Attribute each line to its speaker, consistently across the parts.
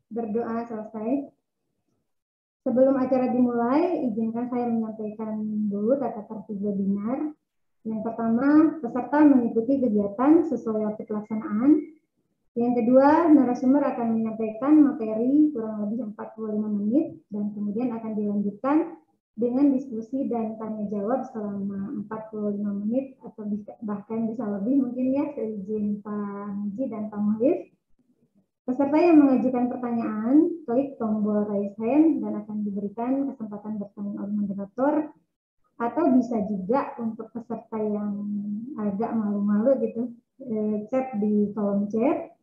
Speaker 1: berdoa selesai. Sebelum acara dimulai, izinkan saya menyampaikan dulu tata tertib webinar. Yang pertama, peserta mengikuti kegiatan sesuai waktu pelaksanaan. Yang kedua, narasumber akan menyampaikan materi kurang lebih 45 menit dan kemudian akan dilanjutkan dengan diskusi dan tanya jawab selama 45 menit atau bahkan bisa lebih mungkin ya, seizin Pak Muji dan Pak Muhlis. Peserta yang mengajukan pertanyaan, klik tombol raise hand dan akan diberikan kesempatan bertanya oleh moderator, atau bisa juga untuk peserta yang agak malu-malu gitu, chat di kolom chat.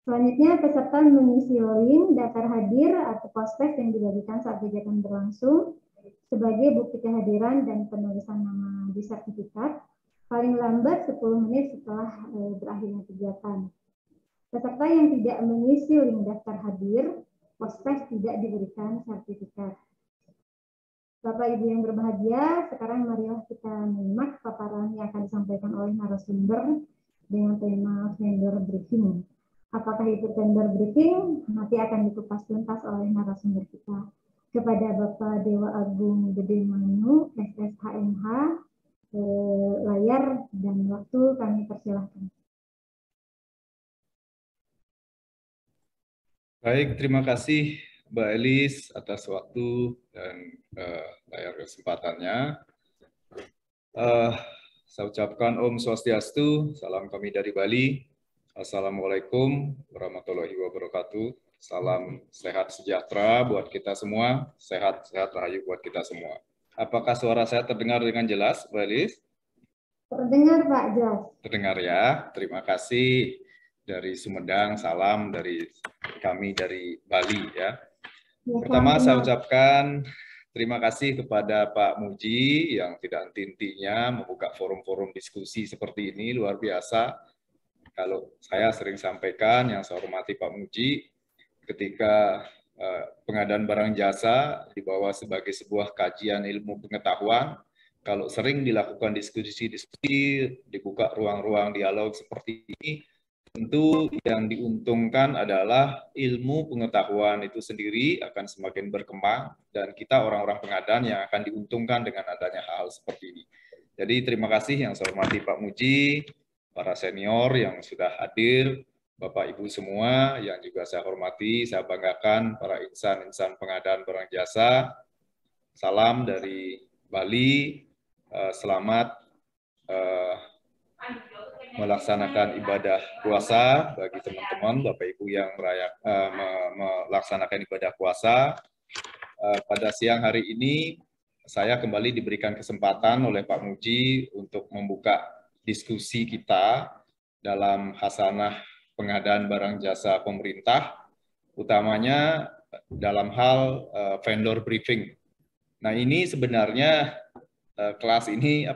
Speaker 1: Selanjutnya, peserta mengisi link daftar hadir atau prospek yang dibagikan saat kegiatan berlangsung sebagai bukti kehadiran dan penulisan nama di sertifikat, paling lambat 10 menit setelah berakhirnya kegiatan. Peserta yang tidak mengisi link daftar hadir, prospek tidak diberikan sertifikat. Bapak Ibu yang berbahagia, sekarang marilah kita menyimak paparan yang akan disampaikan oleh narasumber dengan tema vendor briefing. Apakah itu vendor briefing? Nanti akan dikupas tuntas oleh narasumber kita. Kepada Bapak Dewa Agung Gede Manu, SSHMH, layar dan waktu kami persilahkan.
Speaker 2: Baik, terima kasih Mbak Elis atas waktu dan layar kesempatannya. Saya ucapkan Om Swastiastu, salam kami dari Bali. Assalamualaikum warahmatullahi wabarakatuh. Salam sehat sejahtera buat kita semua, sehat-sehat rahayu buat kita semua. Apakah suara saya terdengar dengan jelas, Mbak Elis?
Speaker 1: Terdengar, Pak, jelas.
Speaker 2: Terdengar ya, terima kasih. Dari Sumedang, salam dari kami dari Bali ya. Pertama saya ucapkan terima kasih kepada Pak Muji yang tidak henti-hentinya membuka forum-forum diskusi seperti ini, luar biasa. Kalau saya sering sampaikan, yang saya hormati Pak Muji, ketika pengadaan barang jasa dibawa sebagai sebuah kajian ilmu pengetahuan, kalau sering dilakukan diskusi-diskusi, dibuka ruang-ruang dialog seperti ini, tentu yang diuntungkan adalah ilmu pengetahuan itu sendiri akan semakin berkembang dan kita orang-orang pengadaan yang akan diuntungkan dengan adanya hal seperti ini. Jadi terima kasih yang saya hormati Pak Muji, para senior yang sudah hadir, Bapak Ibu semua yang juga saya hormati, saya banggakan para insan-insan pengadaan barang jasa. Salam dari Bali, selamat melaksanakan ibadah puasa bagi teman-teman Bapak Ibu yang melaksanakan ibadah puasa. Pada siang hari ini saya kembali diberikan kesempatan oleh Pak Muji untuk membuka diskusi kita dalam hasanah pengadaan barang jasa pemerintah, utamanya dalam hal vendor briefing. Nah, ini sebenarnya kelas ini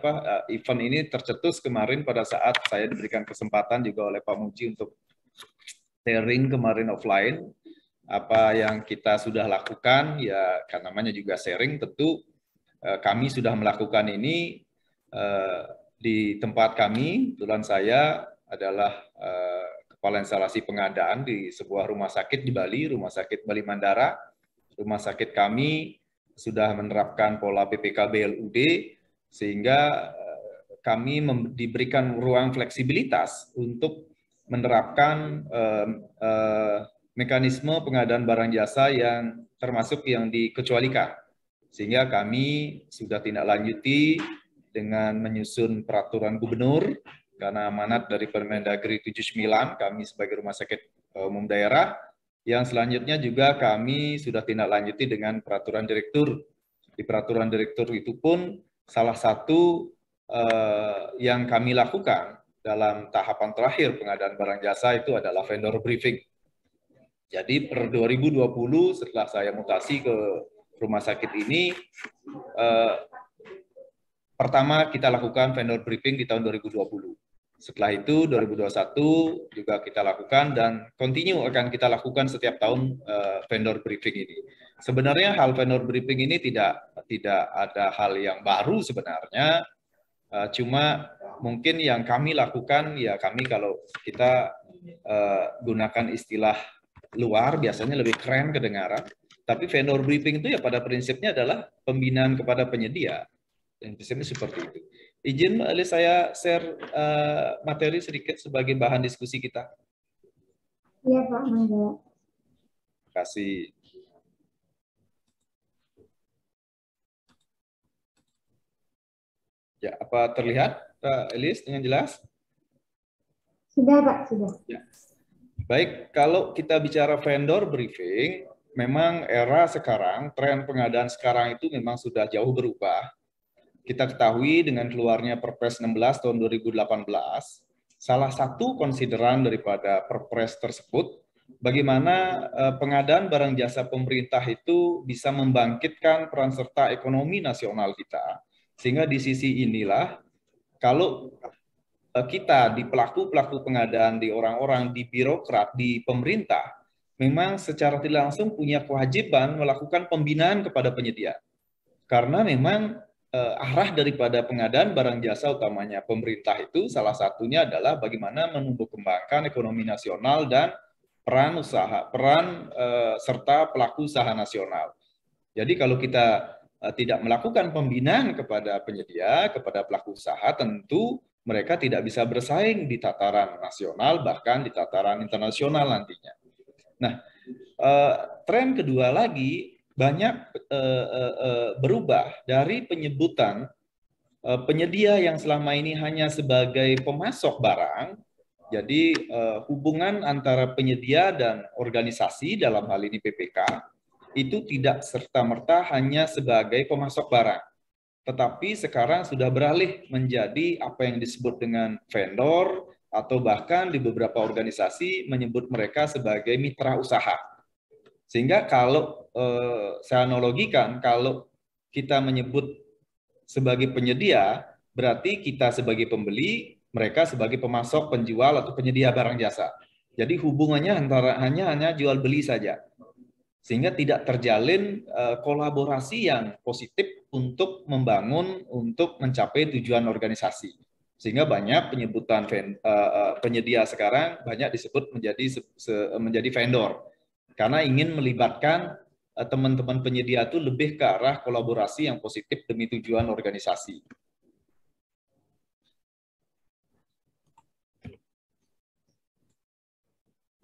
Speaker 2: event ini tercetus kemarin pada saat saya diberikan kesempatan juga oleh Pak Muji untuk sharing kemarin offline apa yang kita sudah lakukan ya, karena namanya juga sharing, tentu kami sudah melakukan ini di tempat kami. Kebetulan saya adalah kepala instalasi pengadaan di sebuah rumah sakit di Bali, Rumah Sakit Bali Mandara. Rumah sakit kami sudah menerapkan pola PPKB LUD, sehingga kami diberikan ruang fleksibilitas untuk menerapkan mekanisme pengadaan barang jasa yang termasuk yang dikecualikan. Sehingga kami sudah tindak lanjuti dengan menyusun peraturan gubernur, karena amanat dari Permendagri 79, kami sebagai rumah sakit umum daerah. Yang selanjutnya juga kami sudah tindak lanjuti dengan peraturan direktur. Di peraturan direktur itu pun salah satu yang kami lakukan dalam tahapan terakhir pengadaan barang jasa itu adalah vendor briefing. Jadi per 2020 setelah saya mutasi ke rumah sakit ini, pertama kita lakukan vendor briefing di tahun 2020. Setelah itu 2021 juga kita lakukan dan continue akan kita lakukan setiap tahun vendor briefing ini. Sebenarnya hal vendor briefing ini tidak ada hal yang baru sebenarnya, cuma mungkin yang kami lakukan ya, kami kalau kita gunakan istilah luar biasanya lebih keren kedengaran, tapi vendor briefing itu ya pada prinsipnya adalah pembinaan kepada penyedia. Dan prinsipnya seperti itu. Izin Mbak Ali saya share materi sedikit sebagai bahan diskusi kita.
Speaker 1: Iya Pak, mangga.
Speaker 2: Terima kasih. Ya, apa terlihat Pak Elis dengan jelas?
Speaker 1: Sudah Pak, sudah.
Speaker 2: Ya. Baik, kalau kita bicara vendor briefing, memang era sekarang, tren pengadaan sekarang itu memang sudah jauh berubah. Kita ketahui dengan keluarnya Perpres 16 tahun 2018, salah satu konsideran daripada Perpres tersebut, bagaimana pengadaan barang jasa pemerintah itu bisa membangkitkan peran serta ekonomi nasional kita. Sehingga di sisi inilah, kalau kita di pelaku-pelaku pengadaan, di orang-orang, di birokrat, di pemerintah, memang secara tidak langsung punya kewajiban melakukan pembinaan kepada penyedia. Karena memang arah daripada pengadaan barang jasa utamanya pemerintah itu salah satunya adalah bagaimana menumbuh kembangkan ekonomi nasional dan peran usaha, peran serta pelaku usaha nasional. Jadi kalau kita tidak melakukan pembinaan kepada penyedia, kepada pelaku usaha, tentu mereka tidak bisa bersaing di tataran nasional, bahkan di tataran internasional nantinya. Nah, tren kedua lagi banyak berubah dari penyebutan penyedia yang selama ini hanya sebagai pemasok barang, jadi hubungan antara penyedia dan organisasi dalam hal ini PPK, itu tidak serta-merta hanya sebagai pemasok barang. Tetapi sekarang sudah beralih menjadi apa yang disebut dengan vendor, atau bahkan di beberapa organisasi menyebut mereka sebagai mitra usaha. Sehingga kalau saya analogikan, kalau kita menyebut sebagai penyedia, berarti kita sebagai pembeli, mereka sebagai pemasok, penjual, atau penyedia barang jasa. Jadi hubungannya hanya jual beli saja. Sehingga tidak terjalin kolaborasi yang positif untuk membangun, untuk mencapai tujuan organisasi. Sehingga banyak penyebutan penyedia sekarang banyak disebut menjadi vendor. Karena ingin melibatkan teman-teman penyedia itu lebih ke arah kolaborasi yang positif demi tujuan organisasi.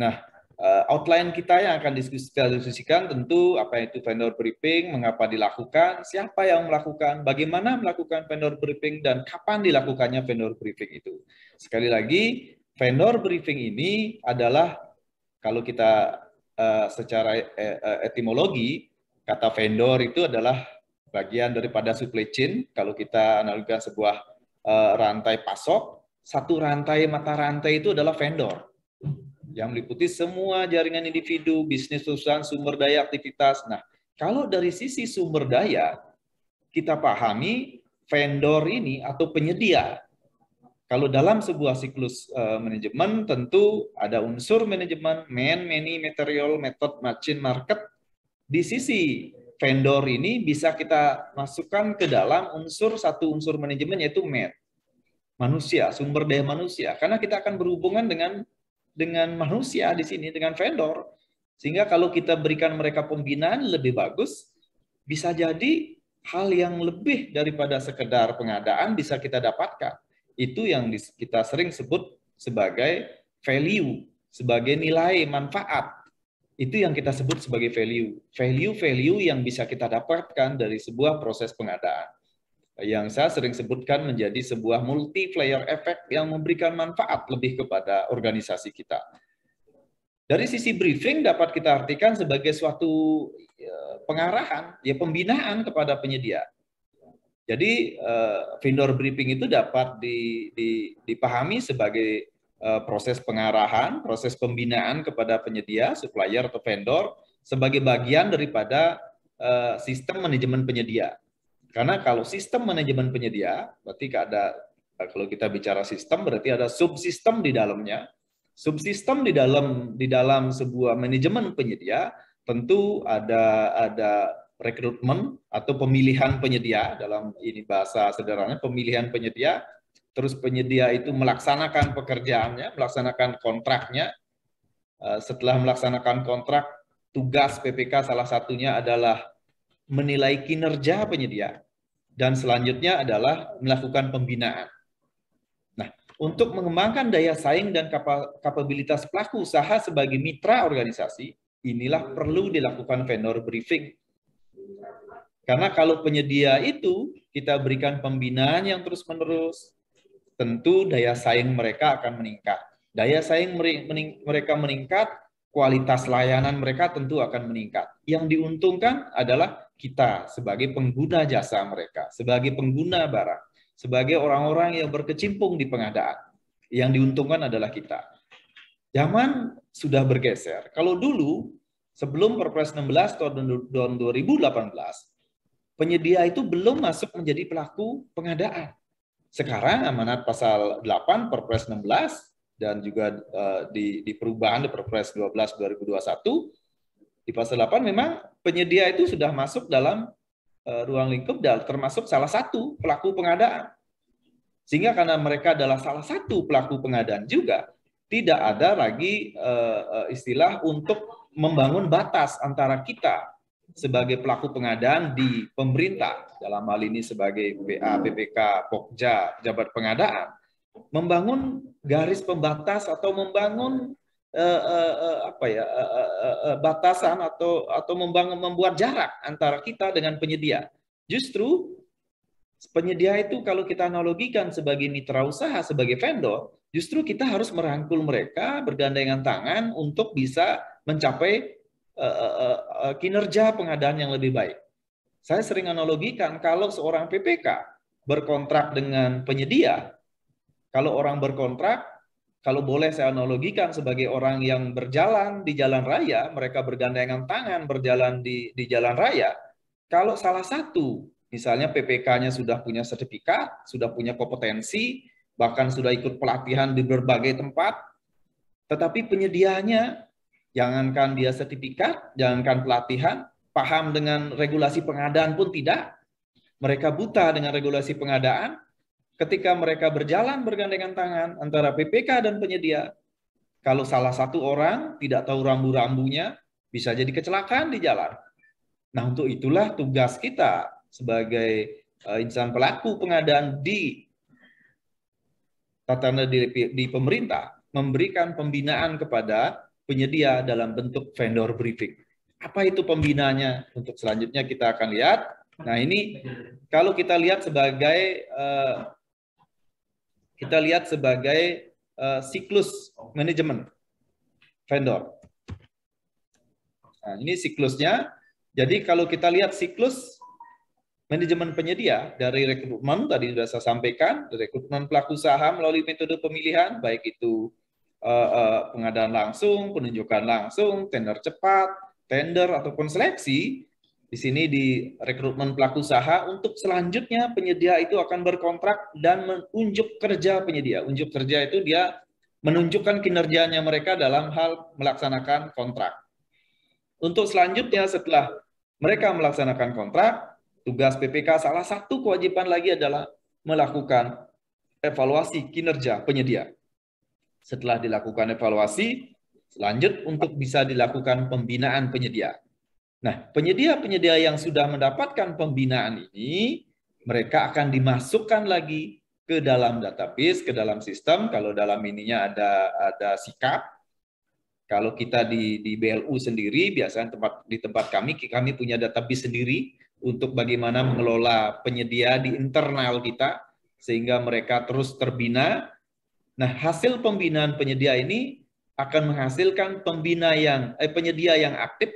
Speaker 2: Nah, outline kita yang akan diskusikan tentu apa itu vendor briefing, mengapa dilakukan, siapa yang melakukan, bagaimana melakukan vendor briefing, dan kapan dilakukannya vendor briefing itu. Sekali lagi, vendor briefing ini adalah, kalau kita secara etimologi, kata vendor itu adalah bagian daripada supply chain. Kalau kita analogikan sebuah rantai pasok, satu rantai mata rantai itu adalah vendor yang meliputi semua jaringan individu, bisnis perusahaan, sumber daya, aktivitas. Nah, kalau dari sisi sumber daya, kita pahami vendor ini atau penyedia. Kalau dalam sebuah siklus manajemen, tentu ada unsur manajemen, man, many, material, method, machine, market. Di sisi vendor ini bisa kita masukkan ke dalam satu unsur manajemen, yaitu man, manusia, sumber daya manusia. Karena kita akan berhubungan dengan manusia di sini, dengan vendor. Sehingga kalau kita berikan mereka pembinaan lebih bagus, bisa jadi hal yang lebih daripada sekedar pengadaan bisa kita dapatkan. Itu yang kita sering sebut sebagai value, sebagai nilai manfaat. Itu yang kita sebut sebagai value. Value yang bisa kita dapatkan dari sebuah proses pengadaan. Yang saya sering sebutkan menjadi sebuah multiplier effect yang memberikan manfaat lebih kepada organisasi kita. Dari sisi briefing dapat kita artikan sebagai suatu pengarahan, ya pembinaan kepada penyedia. Jadi vendor briefing itu dapat dipahami sebagai proses pengarahan, proses pembinaan kepada penyedia, supplier atau vendor sebagai bagian daripada sistem manajemen penyedia. Karena kalau sistem manajemen penyedia, berarti kalau kita bicara sistem, berarti ada subsistem di dalamnya. Subsistem di dalam sebuah manajemen penyedia, tentu ada rekrutmen atau pemilihan penyedia, dalam ini bahasa sederhana, pemilihan penyedia, terus penyedia itu melaksanakan pekerjaannya, melaksanakan kontraknya, setelah melaksanakan kontrak, tugas PPK salah satunya adalah menilai kinerja penyedia, dan selanjutnya adalah melakukan pembinaan. Nah, untuk mengembangkan daya saing dan kapabilitas pelaku usaha sebagai mitra organisasi, inilah perlu dilakukan vendor briefing. Karena kalau penyedia itu kita berikan pembinaan yang terus-menerus, tentu daya saing mereka akan meningkat. Daya saing mereka meningkat, kualitas layanan mereka tentu akan meningkat. Yang diuntungkan adalah kita sebagai pengguna jasa mereka, sebagai pengguna barang, sebagai orang-orang yang berkecimpung di pengadaan. Yang diuntungkan adalah kita. Zaman sudah bergeser. Kalau dulu, sebelum Perpres 16 tahun 2018, penyedia itu belum masuk menjadi pelaku pengadaan. Sekarang amanat pasal 8 Perpres 16 dan juga di perubahan di Perpres 12 2021 di pasal 8 memang penyedia itu sudah masuk dalam ruang lingkup dan termasuk salah satu pelaku pengadaan. Sehingga karena mereka adalah salah satu pelaku pengadaan juga, tidak ada lagi istilah untuk membangun batas antara kita sebagai pelaku pengadaan di pemerintah, dalam hal ini sebagai PA, PPK, Pokja, pejabat pengadaan, membangun garis pembatas atau membangun batasan atau membuat jarak antara kita dengan penyedia. Justru penyedia itu kalau kita analogikan sebagai mitra usaha, sebagai vendor, justru kita harus merangkul mereka bergandengan tangan untuk bisa mencapai kinerja pengadaan yang lebih baik. Saya sering analogikan kalau seorang PPK berkontrak dengan penyedia, kalau orang berkontrak, kalau boleh saya analogikan sebagai orang yang berjalan di jalan raya, mereka bergandengan tangan berjalan di jalan raya, kalau salah satu, misalnya PPK-nya sudah punya sertifikat, sudah punya kompetensi, bahkan sudah ikut pelatihan di berbagai tempat, tetapi penyedianya, jangankan dia sertifikat, jangankan pelatihan, paham dengan regulasi pengadaan pun tidak. Mereka buta dengan regulasi pengadaan. Ketika mereka berjalan bergandengan tangan antara PPK dan penyedia, kalau salah satu orang tidak tahu rambu-rambunya, bisa jadi kecelakaan di jalan. Nah, untuk itulah tugas kita sebagai insan pelaku pengadaan di tatanan di pemerintah, memberikan pembinaan kepada penyedia dalam bentuk vendor briefing. Apa itu pembinaannya? Untuk selanjutnya kita akan lihat. Nah, ini kalau kita lihat sebagai siklus manajemen vendor. Nah, ini siklusnya. Jadi kalau kita lihat siklus manajemen penyedia dari rekrutmen, tadi sudah saya sampaikan, rekrutmen pelaku usaha melalui metode pemilihan, baik itu pengadaan langsung, penunjukan langsung, tender cepat, tender ataupun seleksi. Di sini di rekrutmen pelaku usaha, untuk selanjutnya penyedia itu akan berkontrak dan menunjuk kerja penyedia. Unjuk kerja itu dia menunjukkan kinerjanya mereka dalam hal melaksanakan kontrak. Untuk selanjutnya setelah mereka melaksanakan kontrak, tugas PPK salah satu kewajiban lagi adalah melakukan evaluasi kinerja penyedia. Setelah dilakukan evaluasi, lanjut untuk bisa dilakukan pembinaan penyedia. Nah, penyedia-penyedia yang sudah mendapatkan pembinaan ini, mereka akan dimasukkan lagi ke dalam database, ke dalam sistem. Kalau dalam ininya ada sikap. Kalau kita di BLU sendiri, biasanya di tempat kami punya database sendiri untuk bagaimana mengelola penyedia di internal kita, sehingga mereka terus terbina. Nah, hasil pembinaan penyedia ini akan menghasilkan penyedia yang aktif.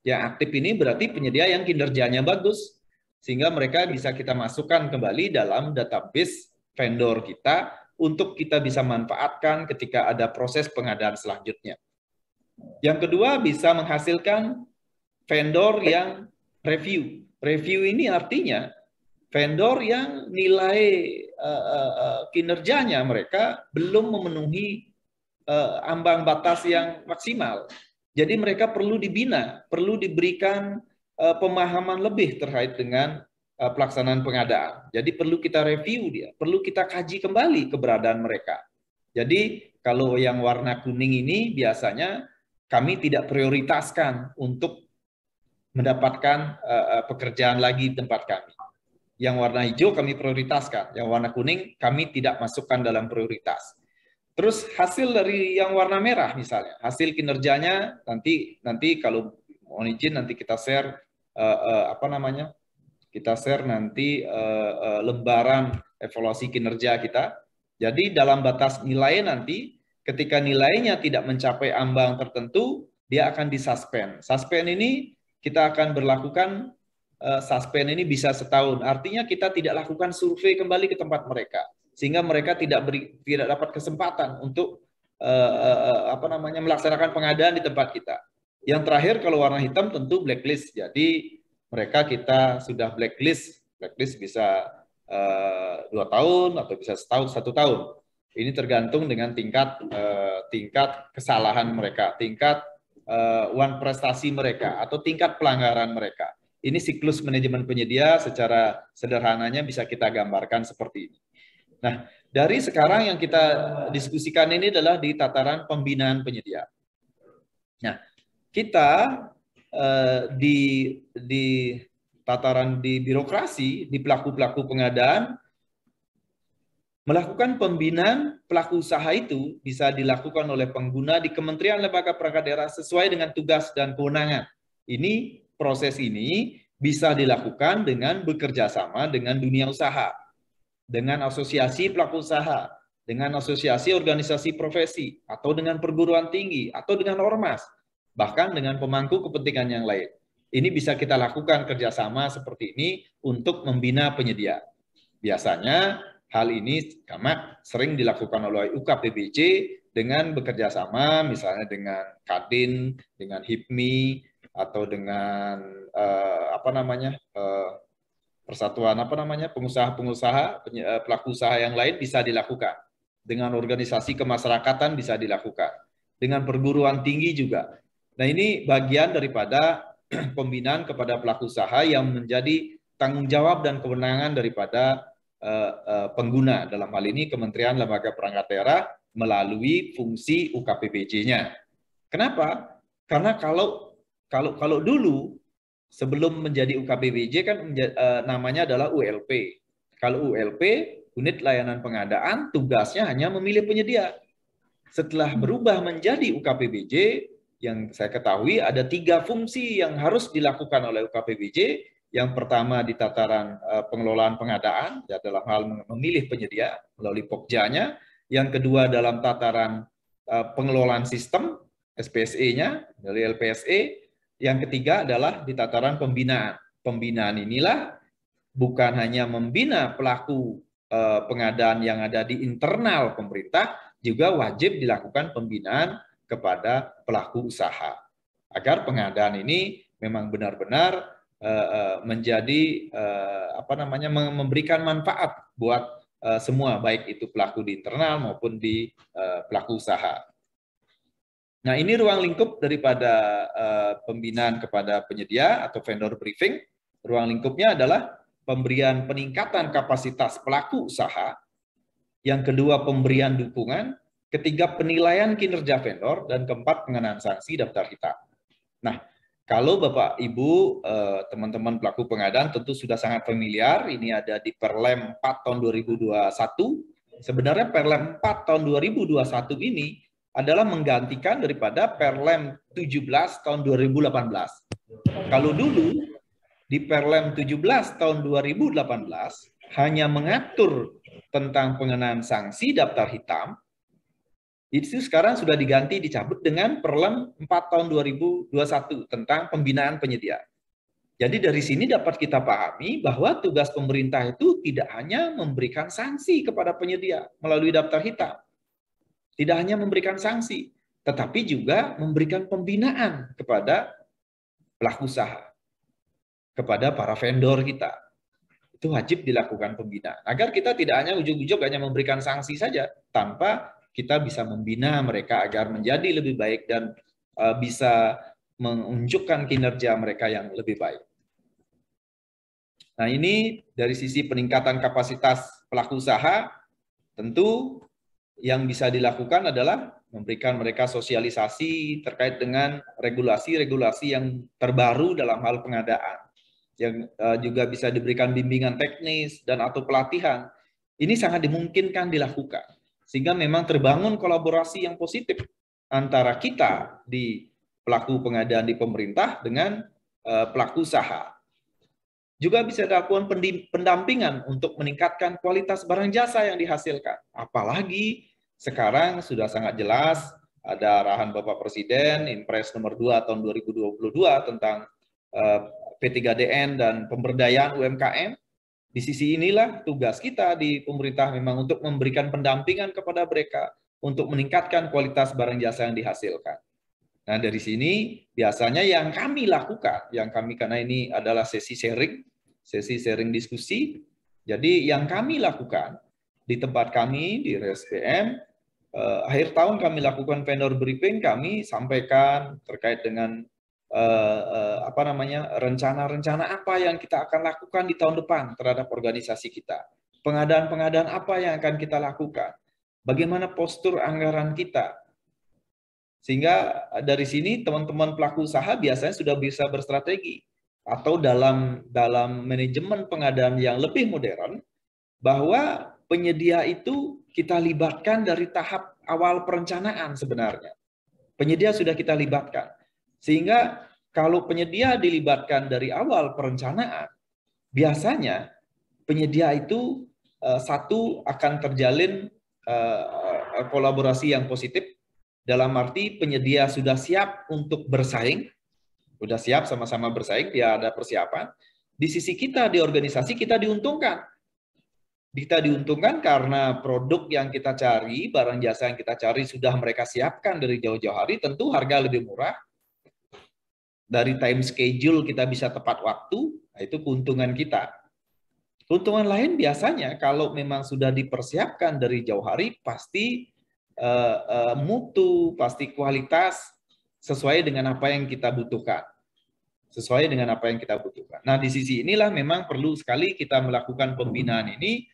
Speaker 2: Yang aktif ini berarti penyedia yang kinerjanya bagus, sehingga mereka bisa kita masukkan kembali dalam database vendor kita untuk kita bisa manfaatkan ketika ada proses pengadaan selanjutnya. Yang kedua, bisa menghasilkan vendor yang review. Review ini artinya vendor yang nilai kinerjanya mereka belum memenuhi ambang batas yang maksimal. Jadi mereka perlu dibina, perlu diberikan pemahaman lebih terkait dengan pelaksanaan pengadaan. Jadi perlu kita review dia, perlu kita kaji kembali keberadaan mereka. Jadi kalau yang warna kuning ini biasanya kami tidak prioritaskan untuk mendapatkan pekerjaan lagi di tempat kami. Yang warna hijau kami prioritaskan, yang warna kuning kami tidak masukkan dalam prioritas. Terus hasil dari yang warna merah misalnya, hasil kinerjanya nanti kalau mohon izin nanti kita share kita share nanti lembaran evaluasi kinerja kita. Jadi dalam batas nilai nanti ketika nilainya tidak mencapai ambang tertentu, dia akan disuspend. Suspend ini kita akan berlakukan suspend ini bisa setahun. Artinya kita tidak lakukan survei kembali ke tempat mereka, sehingga mereka tidak dapat kesempatan untuk melaksanakan pengadaan di tempat kita. Yang terakhir kalau warna hitam tentu blacklist. Jadi mereka kita sudah blacklist bisa 2 tahun atau bisa setahun 1 tahun. Ini tergantung dengan tingkat kesalahan mereka, tingkat prestasi mereka atau tingkat pelanggaran mereka. Ini siklus manajemen penyedia secara sederhananya bisa kita gambarkan seperti ini. Nah, dari sekarang yang kita diskusikan ini adalah di tataran pembinaan penyedia. Nah, kita di tataran di birokrasi, di pelaku-pelaku pengadaan, melakukan pembinaan pelaku usaha itu bisa dilakukan oleh pengguna di kementerian lembaga perangkat daerah sesuai dengan tugas dan kewenangan. Proses ini bisa dilakukan dengan bekerja sama dengan dunia usaha, dengan asosiasi pelaku usaha, dengan asosiasi organisasi profesi, atau dengan perguruan tinggi, atau dengan ormas, bahkan dengan pemangku kepentingan yang lain. Ini bisa kita lakukan kerjasama seperti ini untuk membina penyedia. Biasanya hal ini sering dilakukan oleh UKPBJ dengan bekerja sama, misalnya dengan Kadin, dengan HIPMI, atau dengan persatuan pengusaha-pengusaha, pelaku usaha yang lain bisa dilakukan. Dengan organisasi kemasyarakatan bisa dilakukan. Dengan perguruan tinggi juga. Nah, ini bagian daripada pembinaan kepada pelaku usaha yang menjadi tanggung jawab dan kewenangan daripada pengguna. Dalam hal ini Kementerian Lembaga Perangkat Daerah melalui fungsi UKPBJ-nya. Kenapa? Karena kalau dulu sebelum menjadi UKPBJ kan namanya adalah ULP. Kalau ULP, unit layanan pengadaan, tugasnya hanya memilih penyedia. Setelah berubah menjadi UKPBJ, yang saya ketahui ada 3 fungsi yang harus dilakukan oleh UKPBJ. Yang pertama di tataran pengelolaan pengadaan, ya, dalam hal memilih penyedia melalui Pokja-nya. Yang kedua dalam tataran pengelolaan sistem, SPSE-nya, dari LPSE. Yang ketiga adalah di tataran pembinaan. Pembinaan inilah bukan hanya membina pelaku pengadaan yang ada di internal pemerintah, juga wajib dilakukan pembinaan kepada pelaku usaha. Agar pengadaan ini memang benar-benar menjadi memberikan manfaat buat semua, baik itu pelaku di internal maupun di pelaku usaha. Nah, ini ruang lingkup daripada pembinaan kepada penyedia atau vendor briefing. Ruang lingkupnya adalah pemberian peningkatan kapasitas pelaku usaha. Yang kedua, pemberian dukungan. Ketiga, penilaian kinerja vendor. Dan keempat, pengenaan sanksi daftar hitam. Nah, kalau Bapak, Ibu, teman-teman pelaku pengadaan tentu sudah sangat familiar. Ini ada di Perlem 4 tahun 2021. Sebenarnya Perlem 4 tahun 2021 ini adalah menggantikan daripada Perlem 17 tahun 2018. Kalau dulu di Perlem 17 tahun 2018 hanya mengatur tentang pengenaan sanksi daftar hitam, itu sekarang sudah diganti, dicabut dengan Perlem 4 tahun 2021 tentang pembinaan penyedia. Jadi dari sini dapat kita pahami bahwa tugas pemerintah itu tidak hanya memberikan sanksi kepada penyedia melalui daftar hitam. Tidak hanya memberikan sanksi, tetapi juga memberikan pembinaan kepada pelaku usaha, kepada para vendor kita. Itu wajib dilakukan pembinaan. Agar kita tidak hanya ujug-ujug hanya memberikan sanksi saja, tanpa kita bisa membina mereka agar menjadi lebih baik dan bisa menunjukkan kinerja mereka yang lebih baik. Nah, ini dari sisi peningkatan kapasitas pelaku usaha, tentu yang bisa dilakukan adalah memberikan mereka sosialisasi terkait dengan regulasi-regulasi yang terbaru dalam hal pengadaan, yang juga bisa diberikan bimbingan teknis dan atau pelatihan. Ini sangat dimungkinkan dilakukan, sehingga memang terbangun kolaborasi yang positif antara kita di pelaku pengadaan di pemerintah dengan pelaku usaha. Juga bisa dilakukan pendampingan untuk meningkatkan kualitas barang jasa yang dihasilkan. Apalagi sekarang sudah sangat jelas ada arahan Bapak Presiden Impres nomor 2 tahun 2022 tentang P3DN dan pemberdayaan UMKM. Di sisi inilah tugas kita di pemerintah memang untuk memberikan pendampingan kepada mereka untuk meningkatkan kualitas barang jasa yang dihasilkan. Nah, dari sini biasanya yang kami lakukan, karena ini adalah sesi sharing diskusi. Jadi yang kami lakukan di tempat kami di RSPM, akhir tahun kami lakukan vendor briefing, kami sampaikan terkait dengan rencana-rencana apa yang kita akan lakukan di tahun depan terhadap organisasi kita. Pengadaan-pengadaan apa yang akan kita lakukan. Bagaimana postur anggaran kita. Sehingga dari sini teman-teman pelaku usaha biasanya sudah bisa berstrategi atau dalam manajemen pengadaan yang lebih modern, bahwa penyedia itu kita libatkan dari tahap awal perencanaan sebenarnya. Penyedia sudah kita libatkan. Sehingga kalau penyedia dilibatkan dari awal perencanaan, biasanya penyedia itu satu akan terjalin kolaborasi yang positif, dalam arti penyedia sudah siap untuk bersaing, sudah siap sama-sama bersaing, dia ada persiapan. Di sisi kita di organisasi kita diuntungkan. Kita diuntungkan karena produk yang kita cari, barang jasa yang kita cari sudah mereka siapkan dari jauh-jauh hari, tentu harga lebih murah. Dari time schedule kita bisa tepat waktu, itu keuntungan kita. Keuntungan lain biasanya kalau memang sudah dipersiapkan dari jauh hari, pasti mutu, pasti kualitas sesuai dengan apa yang kita butuhkan. Sesuai dengan apa yang kita butuhkan. Nah, di sisi inilah memang perlu sekali kita melakukan pembinaan ini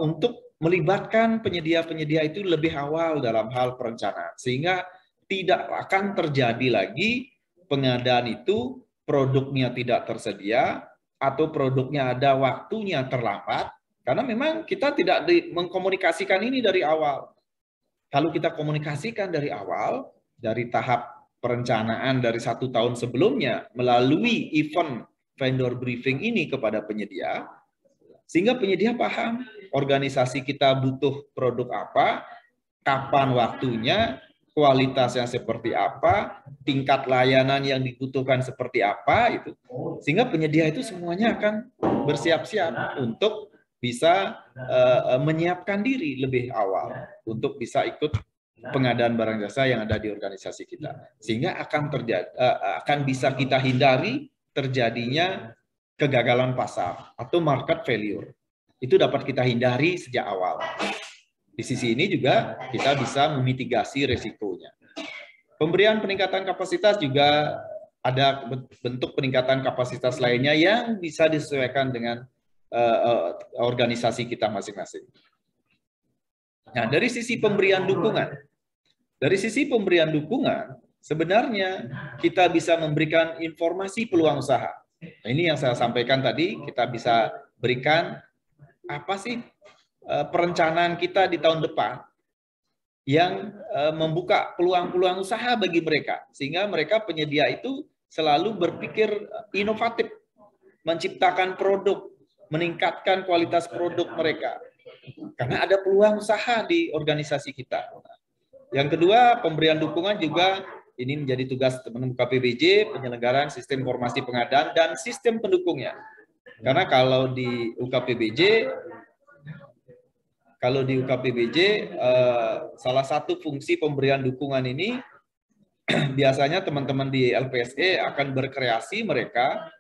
Speaker 2: untuk melibatkan penyedia-penyedia itu lebih awal dalam hal perencanaan. Sehingga tidak akan terjadi lagi pengadaan itu produknya tidak tersedia atau produknya ada waktunya terlambat, karena memang kita tidak mengkomunikasikan ini dari awal. Kalau kita komunikasikan dari awal, dari tahap perencanaan dari 1 tahun sebelumnya melalui event vendor briefing ini kepada penyedia, sehingga penyedia paham organisasi kita butuh produk apa, kapan waktunya, kualitasnya seperti apa, tingkat layanan yang dibutuhkan seperti apa, itu. Sehingga penyedia itu semuanya akan bersiap-siap untuk bisa menyiapkan diri lebih awal untuk bisa ikut pengadaan barang jasa yang ada di organisasi kita. Sehingga akan bisa kita hindari terjadinya kegagalan pasar atau market failure. Itu dapat kita hindari sejak awal. Di sisi ini juga kita bisa memitigasi resikonya. Pemberian peningkatan kapasitas juga ada bentuk peningkatan kapasitas lainnya yang bisa disesuaikan dengan organisasi kita masing-masing. Nah, dari sisi pemberian dukungan, sebenarnya kita bisa memberikan informasi peluang usaha. Nah, ini yang saya sampaikan tadi, kita bisa berikan apa sih perencanaan kita di tahun depan yang membuka peluang-peluang usaha bagi mereka, sehingga mereka penyedia itu selalu berpikir inovatif, menciptakan produk, meningkatkan kualitas produk mereka, karena ada peluang usaha di organisasi kita. Yang kedua, pemberian dukungan juga ini menjadi tugas teman-teman UKPBJ, penyelenggaraan sistem informasi pengadaan dan sistem pendukungnya. Karena kalau di UKPBJ salah satu fungsi pemberian dukungan ini biasanya teman-teman di LPSE akan berkreasi, mereka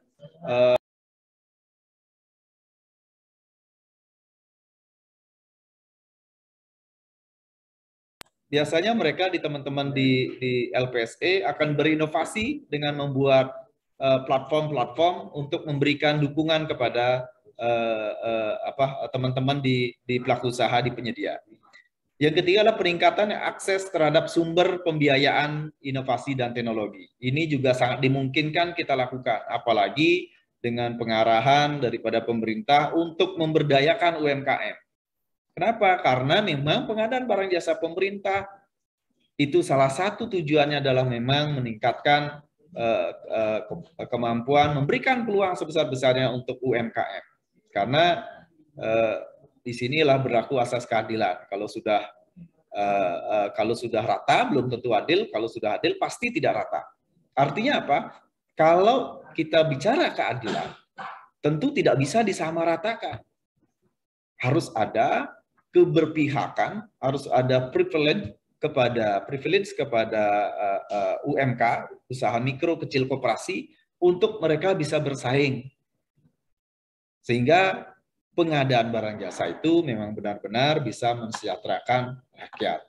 Speaker 2: biasanya mereka di teman-teman di LPSE akan berinovasi dengan membuat platform-platform untuk memberikan dukungan kepada teman-teman di pelaku usaha, di penyedia. Yang ketiga adalah peningkatan akses terhadap sumber pembiayaan inovasi dan teknologi. Ini juga sangat dimungkinkan kita lakukan, apalagi dengan pengarahan daripada pemerintah untuk memberdayakan UMKM. Kenapa? Karena memang pengadaan barang jasa pemerintah itu salah satu tujuannya adalah memang meningkatkan kemampuan memberikan peluang sebesar-besarnya untuk UMKM. Karena disinilah berlaku asas keadilan. Kalau sudah rata belum tentu adil, kalau sudah adil pasti tidak rata. Artinya apa? Kalau kita bicara keadilan, tentu tidak bisa disamaratakan. Harus ada keberpihakan, harus ada privilege kepada UMK, usaha mikro kecil koperasi, untuk mereka bisa bersaing. Sehingga pengadaan barang jasa itu memang benar-benar bisa mensejahterakan rakyat.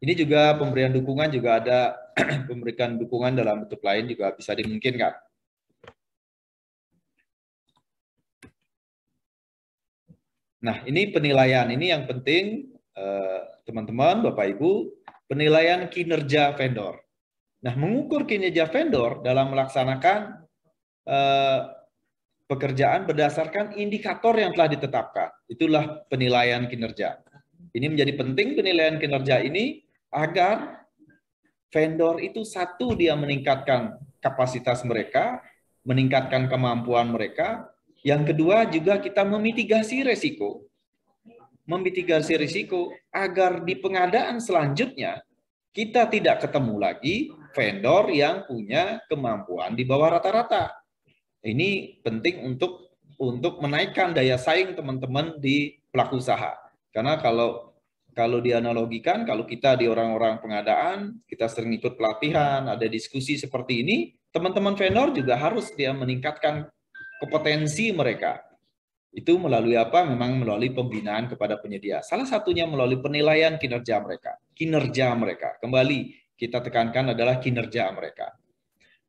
Speaker 2: Ini juga pemberian dukungan juga ada memberikan dukungan dalam bentuk lain juga bisa dimungkinkan. Nah, ini penilaian, ini yang penting teman-teman, Bapak Ibu, penilaian kinerja vendor. Nah, mengukur kinerja vendor dalam melaksanakan pekerjaan berdasarkan indikator yang telah ditetapkan. Itulah penilaian kinerja. Ini menjadi penting penilaian kinerja ini agar vendor itu satu, dia meningkatkan kapasitas mereka, meningkatkan kemampuan mereka. Yang kedua juga kita memitigasi resiko. Memitigasi risiko agar di pengadaan selanjutnya kita tidak ketemu lagi vendor yang punya kemampuan di bawah rata-rata. Ini penting untuk menaikkan daya saing teman-teman di pelaku usaha. Karena kalau dianalogikan, kalau kita di orang-orang pengadaan, kita sering ikut pelatihan, ada diskusi seperti ini, teman-teman vendor juga harus dia meningkatkan kompetensi mereka. Itu melalui apa? Memang melalui pembinaan kepada penyedia. Salah satunya melalui penilaian kinerja mereka. Kinerja mereka. Kembali kita tekankan adalah kinerja mereka.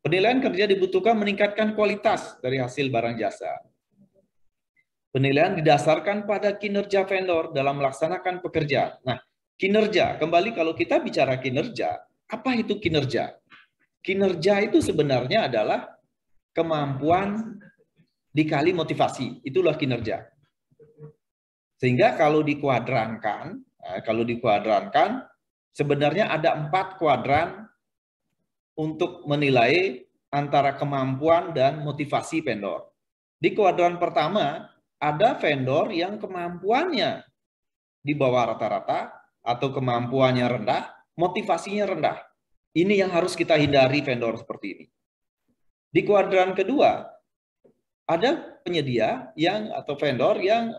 Speaker 2: Penilaian kerja dibutuhkan meningkatkan kualitas dari hasil barang jasa. Penilaian didasarkan pada kinerja vendor dalam melaksanakan pekerjaan. Nah, kinerja, kembali kalau kita bicara kinerja, apa itu kinerja? Kinerja itu sebenarnya adalah kemampuan dikali motivasi, itulah kinerja. Sehingga kalau dikuadrankan, sebenarnya ada 4 kuadran untuk menilai antara kemampuan dan motivasi vendor. Di kuadran pertama, ada vendor yang kemampuannya di bawah rata-rata atau kemampuannya rendah, motivasinya rendah. Ini yang harus kita hindari vendor seperti ini. Di kuadran kedua, ada penyedia atau vendor yang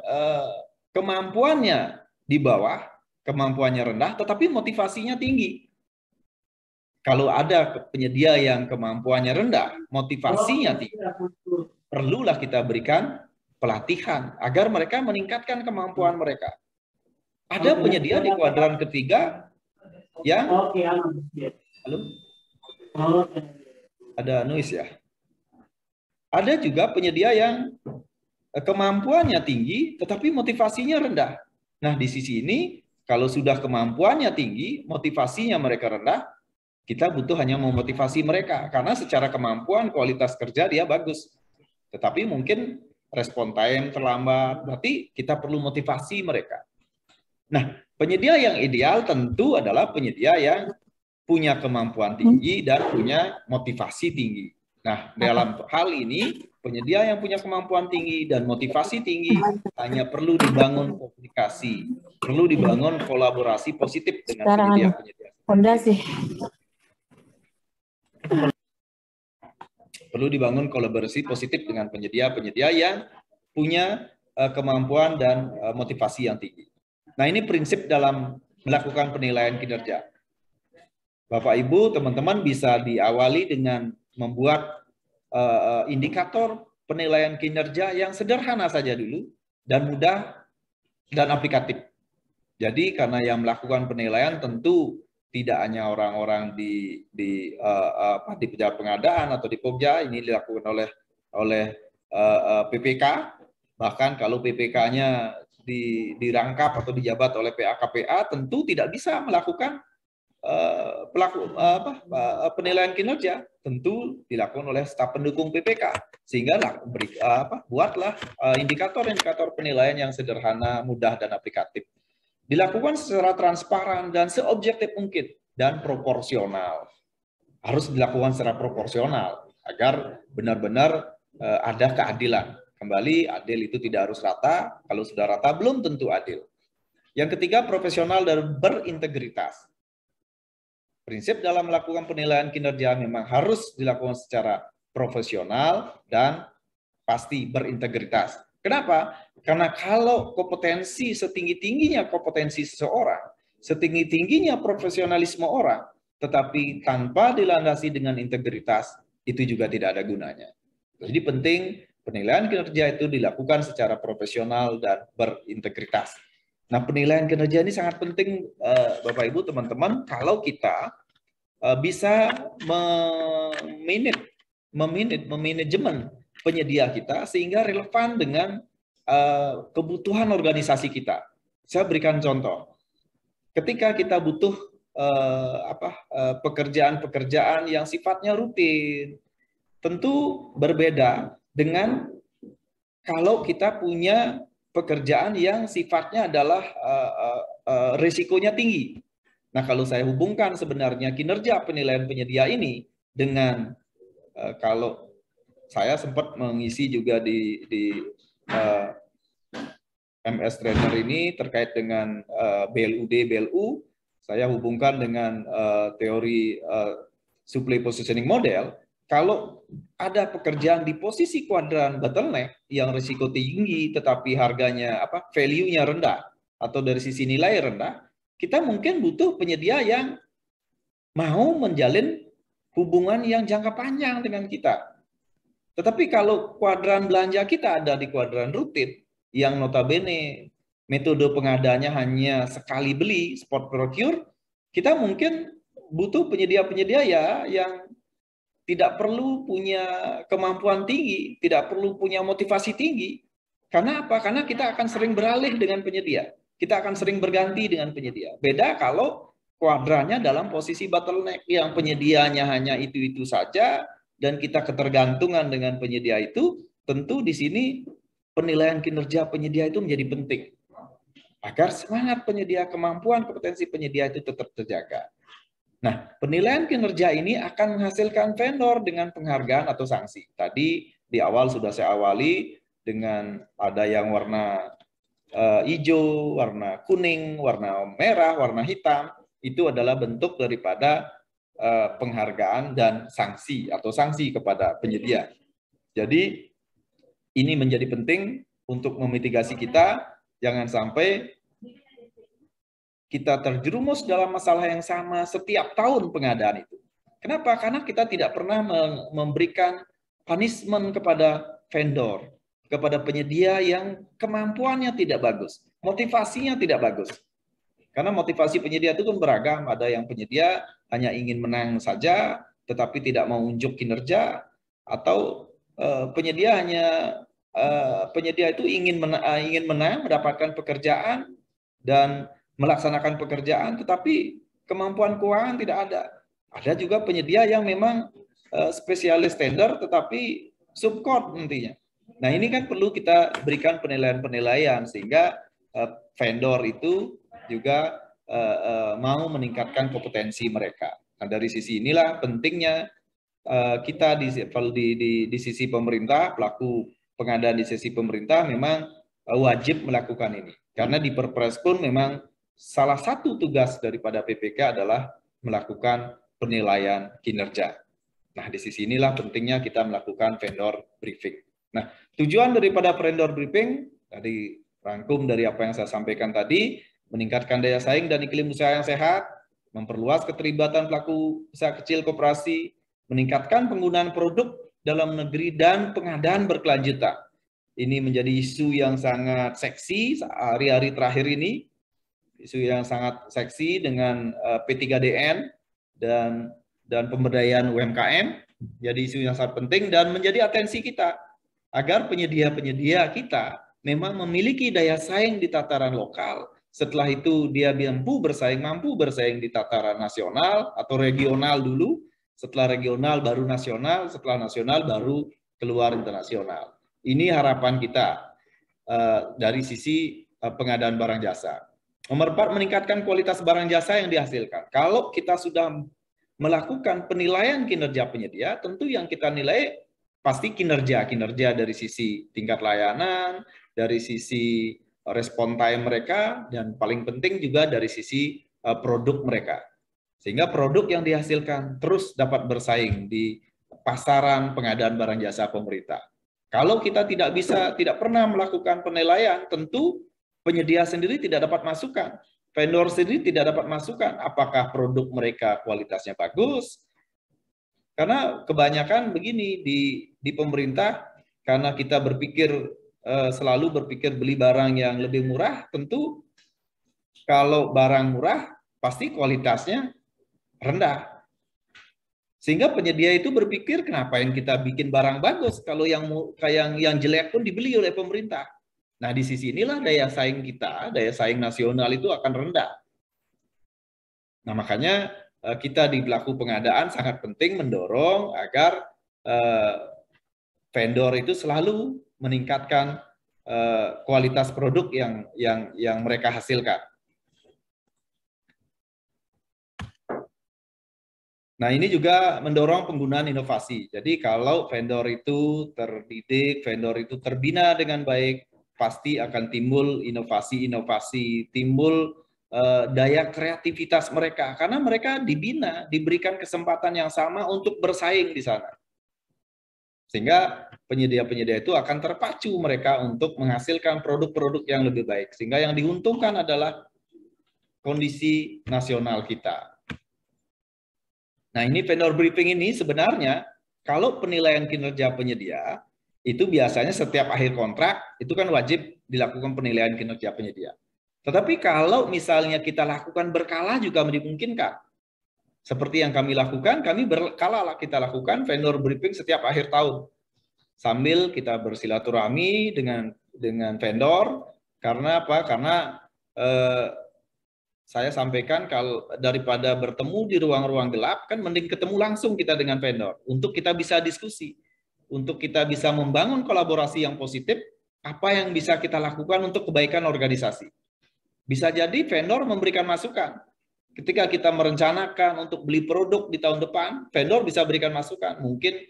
Speaker 2: kemampuannya di bawah, kemampuannya rendah, tetapi motivasinya tinggi. Kalau ada penyedia yang kemampuannya rendah, motivasinya tinggi, perlulah kita berikan pelatihan agar mereka meningkatkan kemampuan mereka. Ada penyedia di kuadran ketiga yang halo? Ada noise ya? Ada juga penyedia yang kemampuannya tinggi tetapi motivasinya rendah. Nah, di sisi ini kalau sudah kemampuannya tinggi, motivasinya mereka rendah, kita butuh hanya memotivasi mereka karena secara kemampuan kualitas kerja dia bagus. Tetapi mungkin respon time terlambat, berarti kita perlu motivasi mereka. Nah, penyedia yang ideal tentu adalah penyedia yang punya kemampuan tinggi dan punya motivasi tinggi. Nah, dalam hal ini, penyedia yang punya kemampuan tinggi dan motivasi tinggi hanya perlu dibangun komunikasi, perlu dibangun kolaborasi positif dengan penyedia-penyedia. Perlu dibangun kolaborasi positif dengan penyedia-penyedia yang punya kemampuan dan motivasi yang tinggi. Nah, ini prinsip dalam melakukan penilaian kinerja. Bapak, Ibu, teman-teman bisa diawali dengan membuat indikator penilaian kinerja yang sederhana saja dulu dan mudah dan aplikatif. Jadi karena yang melakukan penilaian tentu tidak hanya orang-orang di pejabat pengadaan atau di Pokja, ini dilakukan oleh PPK. Bahkan kalau PPK-nya dirangkap atau dijabat oleh PA-KPA tentu tidak bisa melakukan penilaian kinerja, tentu dilakukan oleh staf pendukung PPK, sehingga buatlah indikator-indikator penilaian yang sederhana, mudah, dan aplikatif. Dilakukan secara transparan dan seobjektif mungkin dan proporsional. Harus dilakukan secara proporsional agar benar-benar ada keadilan. Kembali, adil itu tidak harus rata. Kalau sudah rata, belum tentu adil. Yang ketiga, profesional dan berintegritas. Prinsip dalam melakukan penilaian kinerja memang harus dilakukan secara profesional dan pasti berintegritas. Kenapa? Karena kalau kompetensi setinggi-tingginya kompetensi seseorang, setinggi-tingginya profesionalisme orang, tetapi tanpa dilandasi dengan integritas, itu juga tidak ada gunanya. Jadi penting penilaian kinerja itu dilakukan secara profesional dan berintegritas. Nah, penilaian kinerja ini sangat penting, Bapak Ibu, teman-teman, kalau kita bisa memanajemen penyedia kita sehingga relevan dengan kebutuhan organisasi kita. Saya berikan contoh. Ketika kita butuh pekerjaan-pekerjaan yang sifatnya rutin, tentu berbeda dengan kalau kita punya pekerjaan yang sifatnya adalah risikonya tinggi. Nah, kalau saya hubungkan sebenarnya kinerja penilaian penyedia ini dengan kalau saya sempat mengisi juga di MS Trainer ini terkait dengan BLU, saya hubungkan dengan teori supply positioning model. Kalau ada pekerjaan di posisi kuadran bottleneck yang risiko tinggi tetapi harganya value-nya rendah atau dari sisi nilai rendah, kita mungkin butuh penyedia yang mau menjalin hubungan yang jangka panjang dengan kita. Tetapi kalau kuadran belanja kita ada di kuadran rutin yang notabene metode pengadaannya hanya sekali beli, spot procure, kita mungkin butuh penyedia-penyedia yang tidak perlu punya kemampuan tinggi, tidak perlu punya motivasi tinggi. Karena apa? Karena kita akan sering beralih dengan penyedia. Kita akan sering berganti dengan penyedia. Beda kalau kuadrannya dalam posisi bottleneck, yang penyedianya hanya itu-itu saja, dan kita ketergantungan dengan penyedia itu, tentu di sini penilaian kinerja penyedia itu menjadi penting. Agar semangat penyedia, kemampuan, kompetensi penyedia itu tetap terjaga. Nah, penilaian kinerja ini akan menghasilkan vendor dengan penghargaan atau sanksi. Tadi di awal sudah saya awali dengan ada yang warna hijau, warna kuning, warna merah, warna hitam. Itu adalah bentuk daripada penghargaan dan sanksi atau sanksi kepada penyedia. Jadi ini menjadi penting untuk memitigasi kita, jangan sampai kita terjerumus dalam masalah yang sama setiap tahun pengadaan itu. Kenapa? Karena kita tidak pernah memberikan punishment kepada vendor, kepada penyedia yang kemampuannya tidak bagus, motivasinya tidak bagus. Karena motivasi penyedia itu kan beragam, ada yang penyedia hanya ingin menang saja, tetapi tidak mau unjuk kinerja, atau penyedia itu ingin menang, mendapatkan pekerjaan dan melaksanakan pekerjaan, tetapi kemampuan keuangan tidak ada. Ada juga penyedia yang memang spesialis tender, tetapi subcon nantinya. Nah, ini kan perlu kita berikan penilaian-penilaian sehingga vendor itu juga mau meningkatkan kompetensi mereka. Nah, dari sisi inilah pentingnya kita di sisi pemerintah, pelaku pengadaan di sisi pemerintah memang wajib melakukan ini. Karena di Perpres pun memang salah satu tugas daripada PPK adalah melakukan penilaian kinerja. Nah, di sisi inilah pentingnya kita melakukan vendor briefing. Nah, tujuan daripada vendor briefing, tadi rangkum dari apa yang saya sampaikan tadi, meningkatkan daya saing dan iklim usaha yang sehat, memperluas keterlibatan pelaku usaha kecil koperasi, meningkatkan penggunaan produk dalam negeri dan pengadaan berkelanjutan. Ini menjadi isu yang sangat seksi hari-hari terakhir ini, isu yang sangat seksi dengan P3DN dan pemberdayaan UMKM, jadi isu yang sangat penting dan menjadi atensi kita agar penyedia-penyedia kita memang memiliki daya saing di tataran lokal. Setelah itu dia mampu bersaing di tataran nasional atau regional dulu. Setelah regional baru nasional, setelah nasional baru keluar internasional. Ini harapan kita dari sisi pengadaan barang jasa. Nomor 4, meningkatkan kualitas barang jasa yang dihasilkan. Kalau kita sudah melakukan penilaian kinerja penyedia, tentu yang kita nilai pasti kinerja dari sisi tingkat layanan, dari sisi respon time mereka, dan paling penting juga dari sisi produk mereka. Sehingga produk yang dihasilkan terus dapat bersaing di pasaran pengadaan barang jasa pemerintah. Kalau kita tidak pernah melakukan penilaian, tentu penyedia sendiri tidak dapat masukan. Vendor sendiri tidak dapat masukan apakah produk mereka kualitasnya bagus. Karena kebanyakan begini di pemerintah, karena kita selalu berpikir beli barang yang lebih murah, tentu kalau barang murah pasti kualitasnya rendah. Sehingga penyedia itu berpikir, kenapa yang kita bikin barang bagus kalau yang jelek pun dibeli oleh pemerintah. Nah, di sisi inilah daya saing kita, daya saing nasional itu akan rendah. Nah, makanya kita di pelaku pengadaan sangat penting mendorong agar vendor itu selalu meningkatkan kualitas produk yang mereka hasilkan. Nah, ini juga mendorong penggunaan inovasi. Jadi kalau vendor itu terdidik, vendor itu terbina dengan baik, pasti akan timbul inovasi-inovasi, timbul daya kreativitas mereka. Karena mereka dibina, diberikan kesempatan yang sama untuk bersaing di sana. Sehingga penyedia-penyedia itu akan terpacu mereka untuk menghasilkan produk-produk yang lebih baik. Sehingga yang diuntungkan adalah kondisi nasional kita. Nah, ini vendor briefing ini sebenarnya kalau penilaian kinerja penyedia itu biasanya setiap akhir kontrak itu kan wajib dilakukan penilaian kinerja penyedia. Tetapi kalau misalnya kita lakukan berkala juga dimungkinkan. Seperti yang kami lakukan, kami berkala kita lakukan vendor briefing setiap akhir tahun. Sambil kita bersilaturahmi dengan vendor, karena apa? Karena saya sampaikan kalau daripada bertemu di ruang-ruang gelap, kan mending ketemu langsung kita dengan vendor. Untuk kita bisa diskusi, untuk kita bisa membangun kolaborasi yang positif, apa yang bisa kita lakukan untuk kebaikan organisasi. Bisa jadi vendor memberikan masukan. Ketika kita merencanakan untuk beli produk di tahun depan, vendor bisa berikan masukan. Mungkin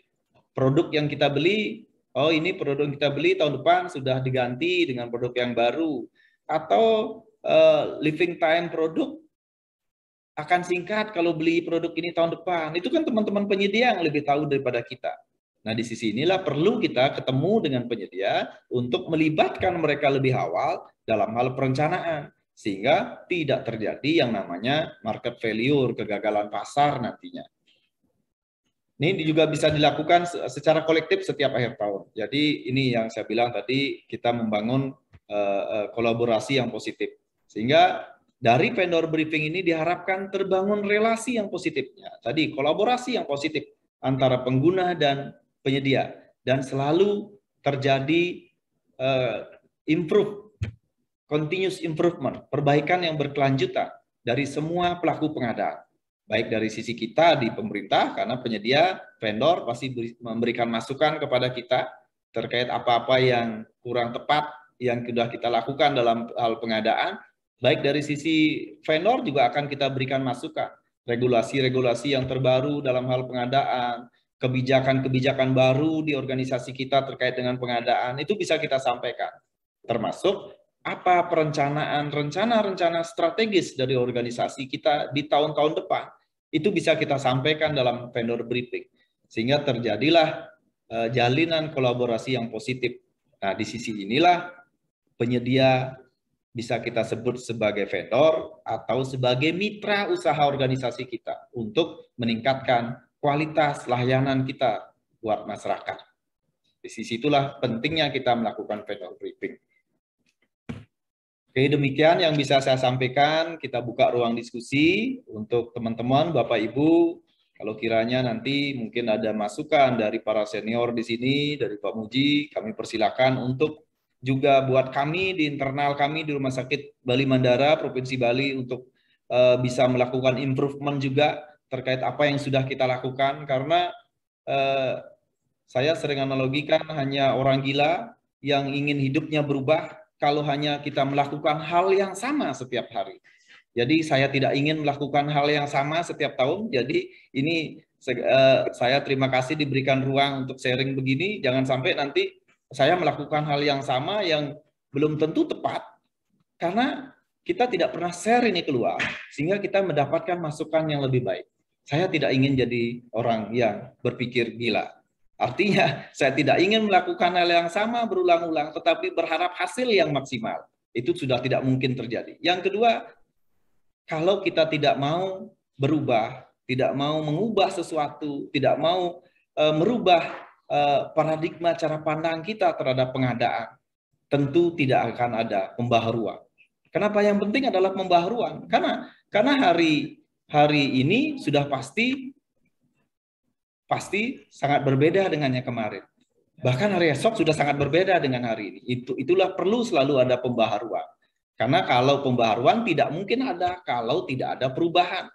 Speaker 2: produk yang kita beli, oh ini produk yang kita beli tahun depan sudah diganti dengan produk yang baru. Atau living time produk akan singkat kalau beli produk ini tahun depan. Itu kan teman-teman penyedia yang lebih tahu daripada kita. Nah, di sisi inilah perlu kita ketemu dengan penyedia untuk melibatkan mereka lebih awal dalam hal perencanaan. Sehingga tidak terjadi yang namanya market failure, kegagalan pasar nantinya. Ini juga bisa dilakukan secara kolektif setiap akhir tahun. Jadi ini yang saya bilang tadi, kita membangun kolaborasi yang positif. Sehingga dari vendor briefing ini diharapkan terbangun relasi yang positifnya. Tadi kolaborasi yang positif antara pengguna dan penyedia. Dan selalu terjadi continuous improvement, perbaikan yang berkelanjutan dari semua pelaku pengadaan. Baik dari sisi kita di pemerintah, karena penyedia, vendor pasti memberikan masukan kepada kita terkait apa-apa yang kurang tepat yang sudah kita lakukan dalam hal pengadaan. Baik dari sisi vendor juga akan kita berikan masukan. Regulasi-regulasi yang terbaru dalam hal pengadaan, kebijakan-kebijakan baru di organisasi kita terkait dengan pengadaan, itu bisa kita sampaikan. Termasuk apa perencanaan, rencana-rencana strategis dari organisasi kita di tahun-tahun depan. Itu bisa kita sampaikan dalam vendor briefing. Sehingga terjadilah jalinan kolaborasi yang positif. Nah, di sisi inilah penyedia bisa kita sebut sebagai vendor atau sebagai mitra usaha organisasi kita untuk meningkatkan kualitas layanan kita buat masyarakat. Di sisi itulah pentingnya kita melakukan vendor briefing. Oke, demikian yang bisa saya sampaikan. Kita buka ruang diskusi untuk teman-teman, Bapak Ibu. Kalau kiranya nanti mungkin ada masukan dari para senior di sini, dari Pak Muji, kami persilakan untuk juga buat kami di internal kami di Rumah Sakit Bali Mandara Provinsi Bali untuk bisa melakukan improvement juga terkait apa yang sudah kita lakukan, karena saya sering analogikan hanya orang gila yang ingin hidupnya berubah kalau hanya kita melakukan hal yang sama setiap hari. Jadi saya tidak ingin melakukan hal yang sama setiap tahun. Jadi ini saya terima kasih diberikan ruang untuk sharing begini. Jangan sampai nanti saya melakukan hal yang sama yang belum tentu tepat. Karena kita tidak pernah share ini keluar. Sehingga kita mendapatkan masukan yang lebih baik. Saya tidak ingin jadi orang yang berpikir gila. Artinya saya tidak ingin melakukan hal yang sama berulang-ulang. Tetapi berharap hasil yang maksimal. Itu sudah tidak mungkin terjadi. Yang kedua, kalau kita tidak mau berubah, tidak mau mengubah sesuatu, tidak mau merubah paradigma cara pandang kita terhadap pengadaan, tentu tidak akan ada pembaharuan. Kenapa yang penting adalah pembaharuan? Karena hari ini sudah pasti sangat berbeda dengan yang kemarin. Bahkan hari esok sudah sangat berbeda dengan hari ini. Itulah perlu selalu ada pembaharuan. Karena kalau pembaharuan tidak mungkin ada kalau tidak ada perubahan.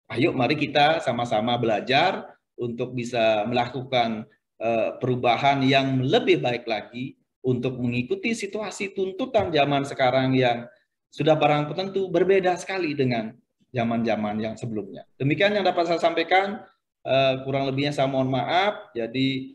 Speaker 2: Ayo mari kita sama-sama belajar untuk bisa melakukan perubahan yang lebih baik lagi untuk mengikuti situasi tuntutan zaman sekarang yang sudah barang tentu berbeda sekali dengan zaman-zaman yang sebelumnya. Demikian yang dapat saya sampaikan, kurang lebihnya saya mohon maaf. Jadi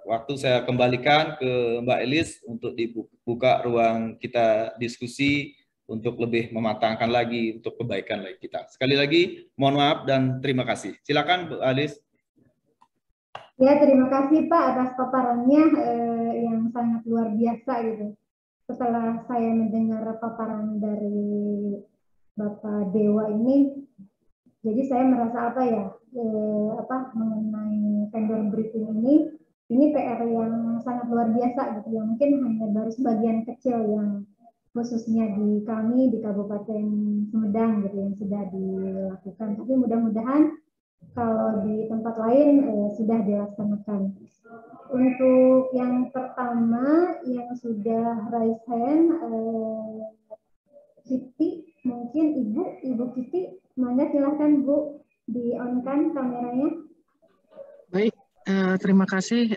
Speaker 2: waktu saya kembalikan ke Mbak Elis untuk dibuka ruang kita diskusi untuk lebih mematangkan lagi untuk kebaikan lagi kita. Sekali lagi mohon maaf dan terima kasih. Silakan Bu Elis.
Speaker 1: Ya, terima kasih Pak atas paparannya yang sangat luar biasa gitu. Setelah saya mendengar paparan dari Bapak Dewa ini, jadi saya merasa mengenai vendor briefing ini PR yang sangat luar biasa gitu, yang mungkin hanya baru sebagian kecil yang khususnya di kami di Kabupaten Sumedang gitu yang sudah dilakukan. Tapi mudah-mudahan kalau di tempat lain sudah dilaksanakan. Untuk yang pertama yang sudah raise hand, Kitty, mungkin Ibu Kitty, semuanya silahkan Bu, di-on-kan kameranya.
Speaker 3: Baik, terima kasih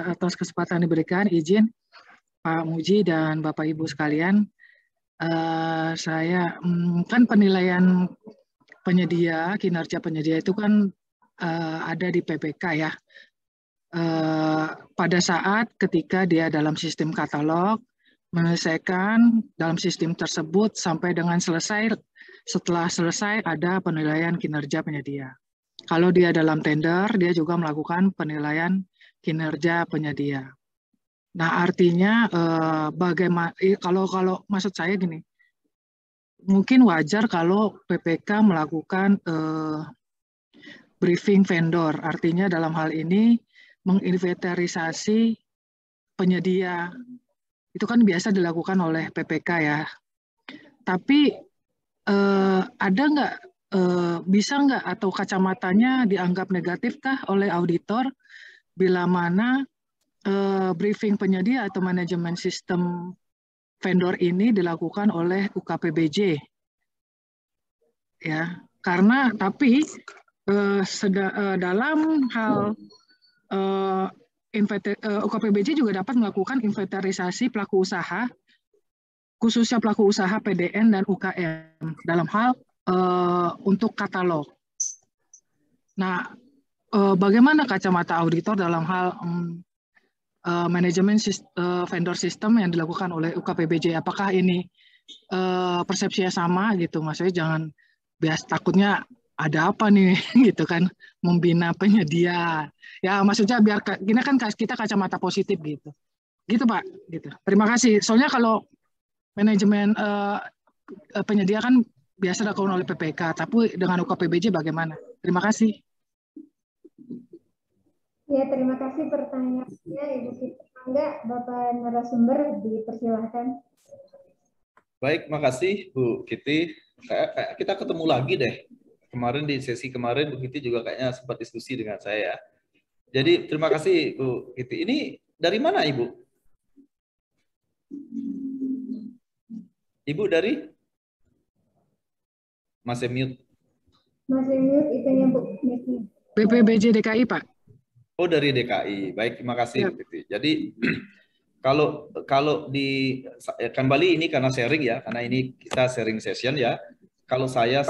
Speaker 3: atas kesempatan diberikan. Izin Pak Muji dan Bapak Ibu sekalian, saya kan penilaian penyedia, kinerja penyedia itu kan ada di PPK ya. Pada saat ketika dia dalam sistem katalog, menyelesaikan dalam sistem tersebut sampai dengan selesai, setelah selesai ada penilaian kinerja penyedia. Kalau dia dalam tender, dia juga melakukan penilaian kinerja penyedia. Nah, artinya bagaimana kalau maksud saya gini, mungkin wajar kalau PPK melakukan briefing vendor, artinya dalam hal ini menginventarisasi penyedia. Itu kan biasa dilakukan oleh PPK ya. Tapi ada nggak, bisa nggak atau kacamatanya dianggap negatifkah oleh auditor bila mana briefing penyedia atau manajemen sistem vendor ini dilakukan oleh UKPBJ? Ya, karena tapi dalam hal UKPBJ juga dapat melakukan inventarisasi pelaku usaha, khususnya pelaku usaha PDN dan UKM dalam hal untuk katalog. Nah, bagaimana kacamata auditor dalam hal manajemen vendor system yang dilakukan oleh UKPBJ? Apakah ini persepsinya sama gitu? Maksudnya jangan bias takutnya ada apa nih gitu kan, membina penyedia. Ya maksudnya biar gini kan kita kacamata positif gitu. Gitu Pak, gitu. Terima kasih. Soalnya kalau manajemen penyedia kan biasa dilakukan oleh PPK, tapi dengan UKPBJ bagaimana? Terima kasih.
Speaker 1: Ya, terima kasih pertanyaannya Ibu Kitty. Enggak, Bapak narasumber dipersilahkan.
Speaker 2: Baik, makasih Bu Kitty. Kita ketemu lagi deh. Kemarin di sesi kemarin Bu Kitty juga kayaknya sempat diskusi dengan saya. Jadi terima kasih Bu Kitty. Ini dari mana Ibu? Ibu dari? Masih mute.
Speaker 1: Masih mute itunya Bu. Mute-nya.
Speaker 3: BPBJ DKI, Pak.
Speaker 2: Oh, dari DKI. Baik, terima kasih.
Speaker 3: Ya.
Speaker 2: Bu Titi. Jadi kalau di kembali ini karena sharing ya, karena ini kita sharing session ya. Kalau saya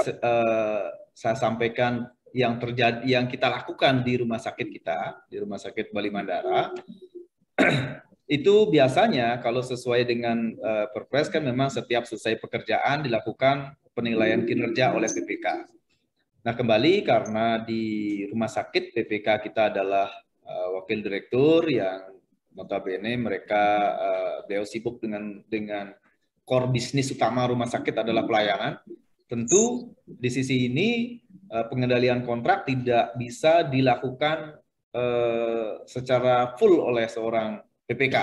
Speaker 2: sampaikan yang terjadi, yang kita lakukan di rumah sakit kita, di Rumah Sakit Bali Mandara, itu biasanya kalau sesuai dengan Perpres kan memang setiap selesai pekerjaan dilakukan penilaian kinerja oleh PPK. Nah, kembali karena di rumah sakit PPK kita adalah wakil direktur yang notabene mereka beliau sibuk dengan core bisnis utama rumah sakit adalah pelayanan. Tentu di sisi ini pengendalian kontrak tidak bisa dilakukan secara full oleh seorang PPK.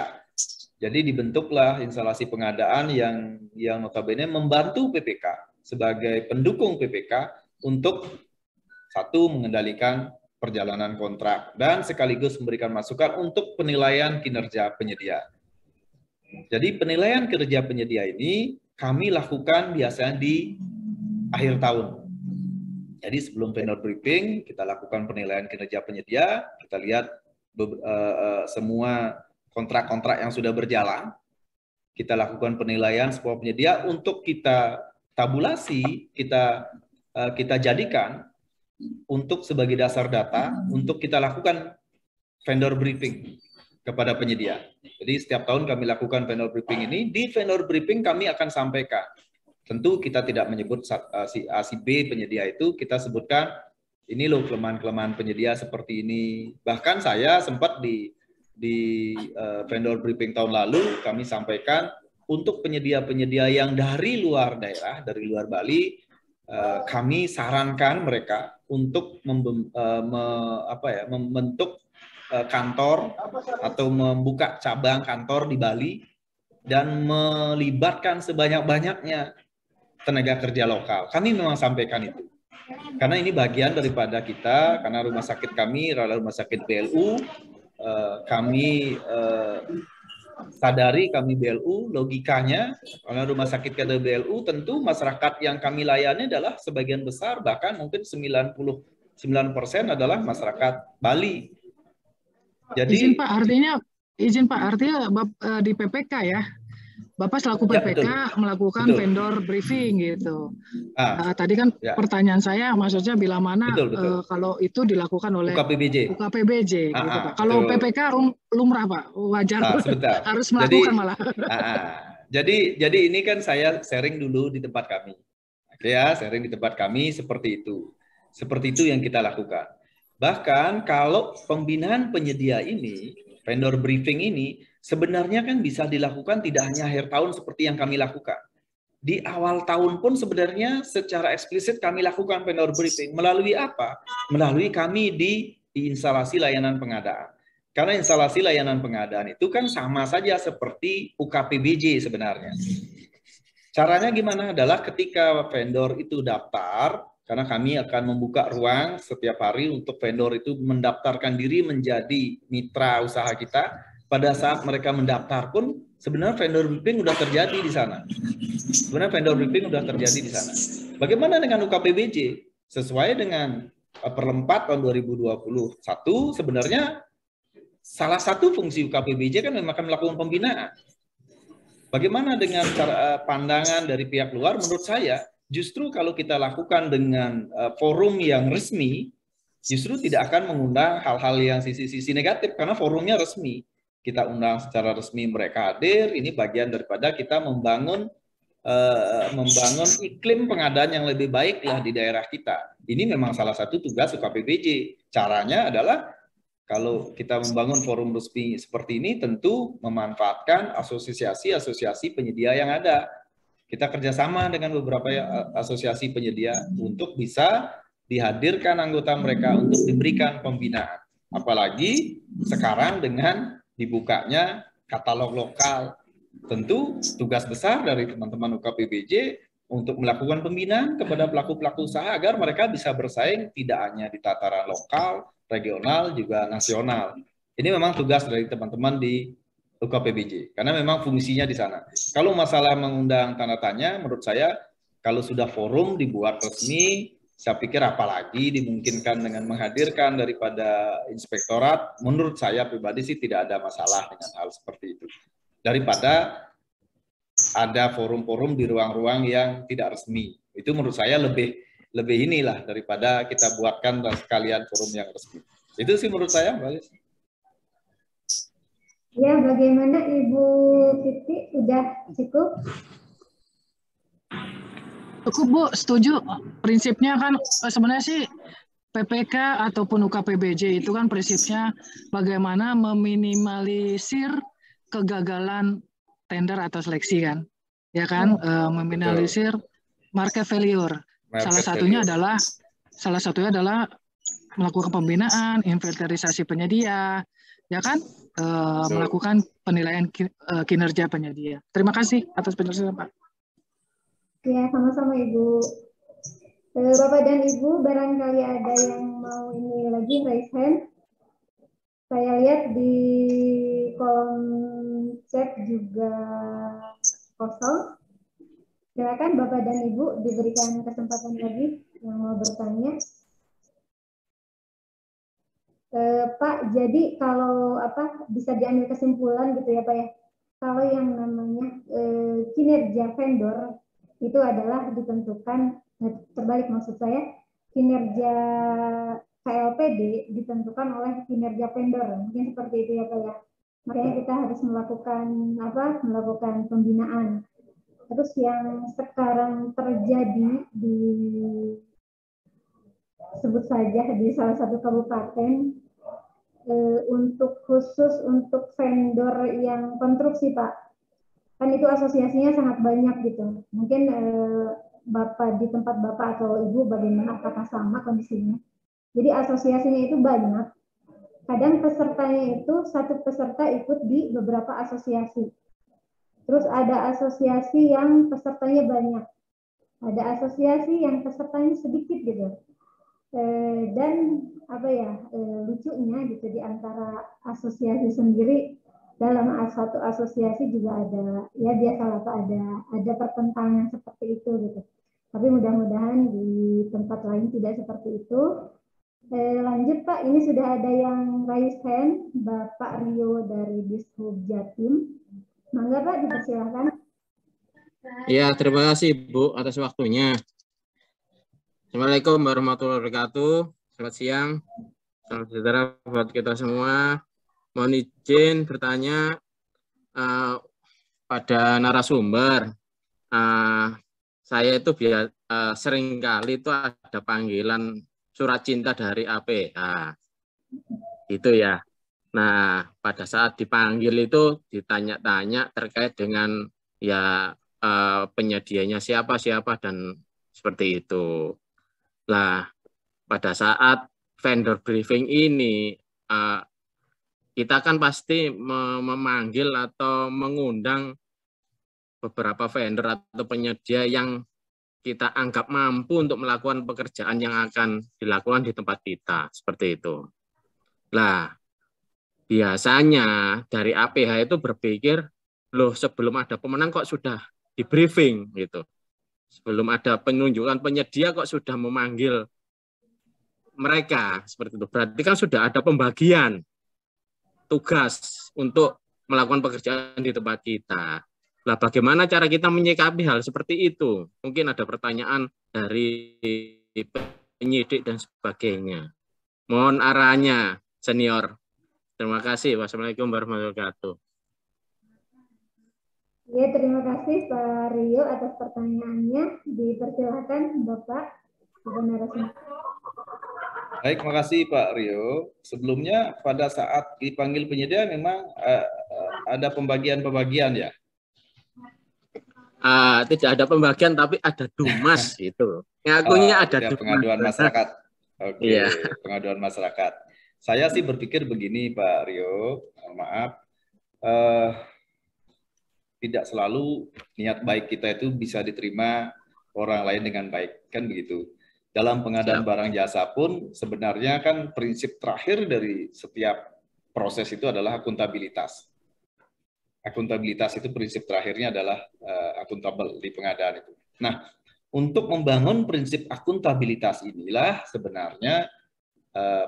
Speaker 2: Jadi dibentuklah instalasi pengadaan yang notabene membantu PPK sebagai pendukung PPK untuk satu mengendalikan perjalanan kontrak dan sekaligus memberikan masukan untuk penilaian kinerja penyedia. Jadi penilaian kinerja penyedia ini kami lakukan biasanya di akhir tahun. Jadi sebelum vendor briefing kita lakukan penilaian kinerja penyedia, kita lihat semua kontrak-kontrak yang sudah berjalan, kita lakukan penilaian sebuah penyedia untuk kita tabulasi, kita jadikan untuk sebagai dasar data untuk kita lakukan vendor briefing kepada penyedia. Jadi setiap tahun kami lakukan vendor briefing ini. Di vendor briefing kami akan sampaikan. Tentu kita tidak menyebut si A, si B penyedia itu, kita sebutkan ini loh kelemahan-kelemahan penyedia seperti ini. Bahkan saya sempat di vendor briefing tahun lalu kami sampaikan untuk penyedia-penyedia yang dari luar daerah, dari luar Bali, kami sarankan mereka untuk membentuk kantor atau membuka cabang kantor di Bali dan melibatkan sebanyak-banyaknya tenaga kerja lokal. Kami memang sampaikan itu. Karena ini bagian daripada kita, karena rumah sakit kami adalah rumah sakit BLU, kami sadari kami BLU, logikanya karena rumah sakit kita BLU tentu masyarakat yang kami layani adalah sebagian besar, bahkan mungkin 99% adalah masyarakat Bali. Jadi
Speaker 3: izin Pak, artinya di PPK ya, Bapak selaku PPK ya, melakukan vendor briefing gitu. Tadi kan pertanyaan saya maksudnya bila mana kalau itu dilakukan oleh UKPBJ gitu Pak. Kalau PPK lumrah Pak, wajar harus melakukan malah.
Speaker 2: Jadi ini kan saya sharing dulu di tempat kami. Oke ya, sharing di tempat kami seperti itu. Seperti itu yang kita lakukan. Bahkan kalau pembinaan penyedia ini, vendor briefing ini, sebenarnya kan bisa dilakukan tidak hanya akhir tahun seperti yang kami lakukan. Di awal tahun pun sebenarnya secara eksplisit kami lakukan vendor briefing. Melalui apa? Melalui kami di instalasi layanan pengadaan. Karena instalasi layanan pengadaan itu kan sama saja seperti UKPBJ sebenarnya. Caranya gimana? Adalah ketika vendor itu daftar, karena kami akan membuka ruang setiap hari untuk vendor itu mendaftarkan diri menjadi mitra usaha kita. Pada saat mereka mendaftar pun sebenarnya vendor briefing sudah terjadi di sana. Bagaimana dengan UKPBJ? Sesuai dengan Perlempat tahun 2021, sebenarnya salah satu fungsi UKPBJ kan memang akan melakukan pembinaan. Bagaimana dengan cara pandangan dari pihak luar? Menurut saya, justru kalau kita lakukan dengan forum yang resmi, justru tidak akan mengundang hal-hal yang sisi-sisi negatif karena forumnya resmi. Kita undang secara resmi, mereka hadir. Ini bagian daripada kita membangun iklim pengadaan yang lebih baik lah di daerah kita. Ini memang salah satu tugas UKPBJ. Caranya adalah kalau kita membangun forum resmi seperti ini, tentu memanfaatkan asosiasi-asosiasi penyedia yang ada. Kita kerjasama dengan beberapa asosiasi penyedia untuk bisa dihadirkan anggota mereka untuk diberikan pembinaan. Apalagi sekarang dengan dibukanya katalog lokal. Tentu tugas besar dari teman-teman UKPBJ untuk melakukan pembinaan kepada pelaku-pelaku usaha agar mereka bisa bersaing tidak hanya di tataran lokal, regional, juga nasional. Ini memang tugas dari teman-teman di UKPBJ, karena memang fungsinya di sana. Kalau masalah mengundang tanda tanya, menurut saya kalau sudah forum dibuat resmi, saya pikir apalagi dimungkinkan dengan menghadirkan daripada inspektorat, menurut saya pribadi sih tidak ada masalah dengan hal seperti itu. Daripada ada forum-forum di ruang-ruang yang tidak resmi. Itu menurut saya lebih inilah daripada kita buatkan sekalian forum yang resmi. Itu sih menurut saya, Mbak Lis.
Speaker 1: Ya, bagaimana Ibu Titi? Udah cukup?
Speaker 3: Cukup Bu, setuju. Prinsipnya kan sebenarnya sih PPK ataupun UKPBJ itu kan prinsipnya bagaimana meminimalisir kegagalan tender atau seleksi kan, ya kan, meminimalisir market failure. Salah satunya adalah melakukan pembinaan, inventarisasi penyedia, ya kan, melakukan penilaian kinerja penyedia. Terima kasih atas penjelasan Pak.
Speaker 1: Ya, sama-sama Ibu. Bapak dan Ibu, barangkali ada yang mau ini lagi raise hand. Saya lihat di kolom chat juga kosong. Silakan Bapak dan Ibu diberikan kesempatan lagi yang mau bertanya. Pak, jadi kalau bisa diambil kesimpulan gitu ya Pak ya, kalau yang namanya kinerja vendor itu adalah ditentukan, terbalik maksud saya, kinerja KLPD ditentukan oleh kinerja vendor, mungkin seperti itu ya Pak ya. Makanya kita harus melakukan pembinaan. Terus yang sekarang terjadi di sebut saja di salah satu kabupaten khusus untuk vendor yang konstruksi Pak, kan itu asosiasinya sangat banyak gitu. Mungkin Bapak di tempat Bapak atau Ibu bagaimana, apakah sama kondisinya? Jadi asosiasinya itu banyak. Kadang pesertanya itu satu peserta ikut di beberapa asosiasi. Terus ada asosiasi yang pesertanya banyak. Ada asosiasi yang pesertanya sedikit gitu. Dan lucunya gitu di antara asosiasi sendiri, dalam satu asosiasi juga ada ya biasalah Pak, ada pertentangan seperti itu gitu. Tapi mudah-mudahan di tempat lain tidak seperti itu. Lanjut Pak, ini sudah ada yang raise hand, Bapak Rio dari Dishub Jatim. Mangga Pak, dipersilakan.
Speaker 4: Ya, terima kasih Bu atas waktunya. Assalamualaikum warahmatullahi wabarakatuh. Selamat siang. Salam sejahtera buat kita semua. Mohon izin bertanya pada narasumber. Saya itu seringkali itu ada panggilan surat cinta dari APH. Itu ya. Nah, pada saat dipanggil itu ditanya-tanya terkait dengan ya penyedianya siapa dan seperti itu. Nah, pada saat vendor briefing ini kita kan pasti memanggil atau mengundang beberapa vendor atau penyedia yang kita anggap mampu untuk melakukan pekerjaan yang akan dilakukan di tempat kita, seperti itu. Nah, biasanya dari APH itu berpikir, loh sebelum ada pemenang kok sudah di briefing gitu. Sebelum ada penunjukan penyedia kok sudah memanggil mereka, seperti itu. Berarti kan sudah ada pembagian tugas untuk melakukan pekerjaan di tempat kita. Nah, bagaimana cara kita menyikapi hal seperti itu? Mungkin ada pertanyaan dari penyidik dan sebagainya. Mohon arahannya, senior. Terima kasih. Wassalamualaikum warahmatullahi wabarakatuh.
Speaker 1: Ya, terima kasih Pak Rio atas pertanyaannya. Dipersilakan Bapak.
Speaker 2: Baik, terima kasih Pak Rio. Sebelumnya pada saat dipanggil penyedia memang ada pembagian ya?
Speaker 4: Tidak ada pembagian, tapi ada dumas itu. Ngakunya ada dumas.
Speaker 2: Pengaduan masyarakat. Oke, iya. Pengaduan masyarakat. Saya sih berpikir begini Pak Rio, maaf, tidak selalu niat baik kita itu bisa diterima orang lain dengan baik, kan begitu. Dalam pengadaan barang jasa pun sebenarnya kan prinsip terakhir dari setiap proses itu adalah akuntabilitas. Akuntabilitas itu prinsip terakhirnya adalah akuntabel di pengadaan itu. Nah, untuk membangun prinsip akuntabilitas inilah sebenarnya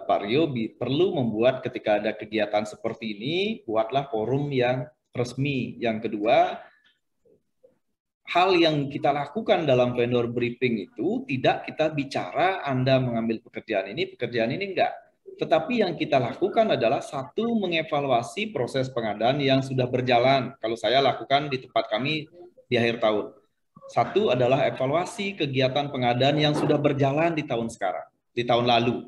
Speaker 2: Pak Rio perlu membuat ketika ada kegiatan seperti ini, buatlah forum yang resmi. Yang kedua, hal yang kita lakukan dalam vendor briefing itu tidak kita bicara Anda mengambil pekerjaan ini enggak. Tetapi yang kita lakukan adalah satu, mengevaluasi proses pengadaan yang sudah berjalan. Kalau saya lakukan di tempat kami di akhir tahun. Satu adalah evaluasi kegiatan pengadaan yang sudah berjalan di tahun sekarang, di tahun lalu.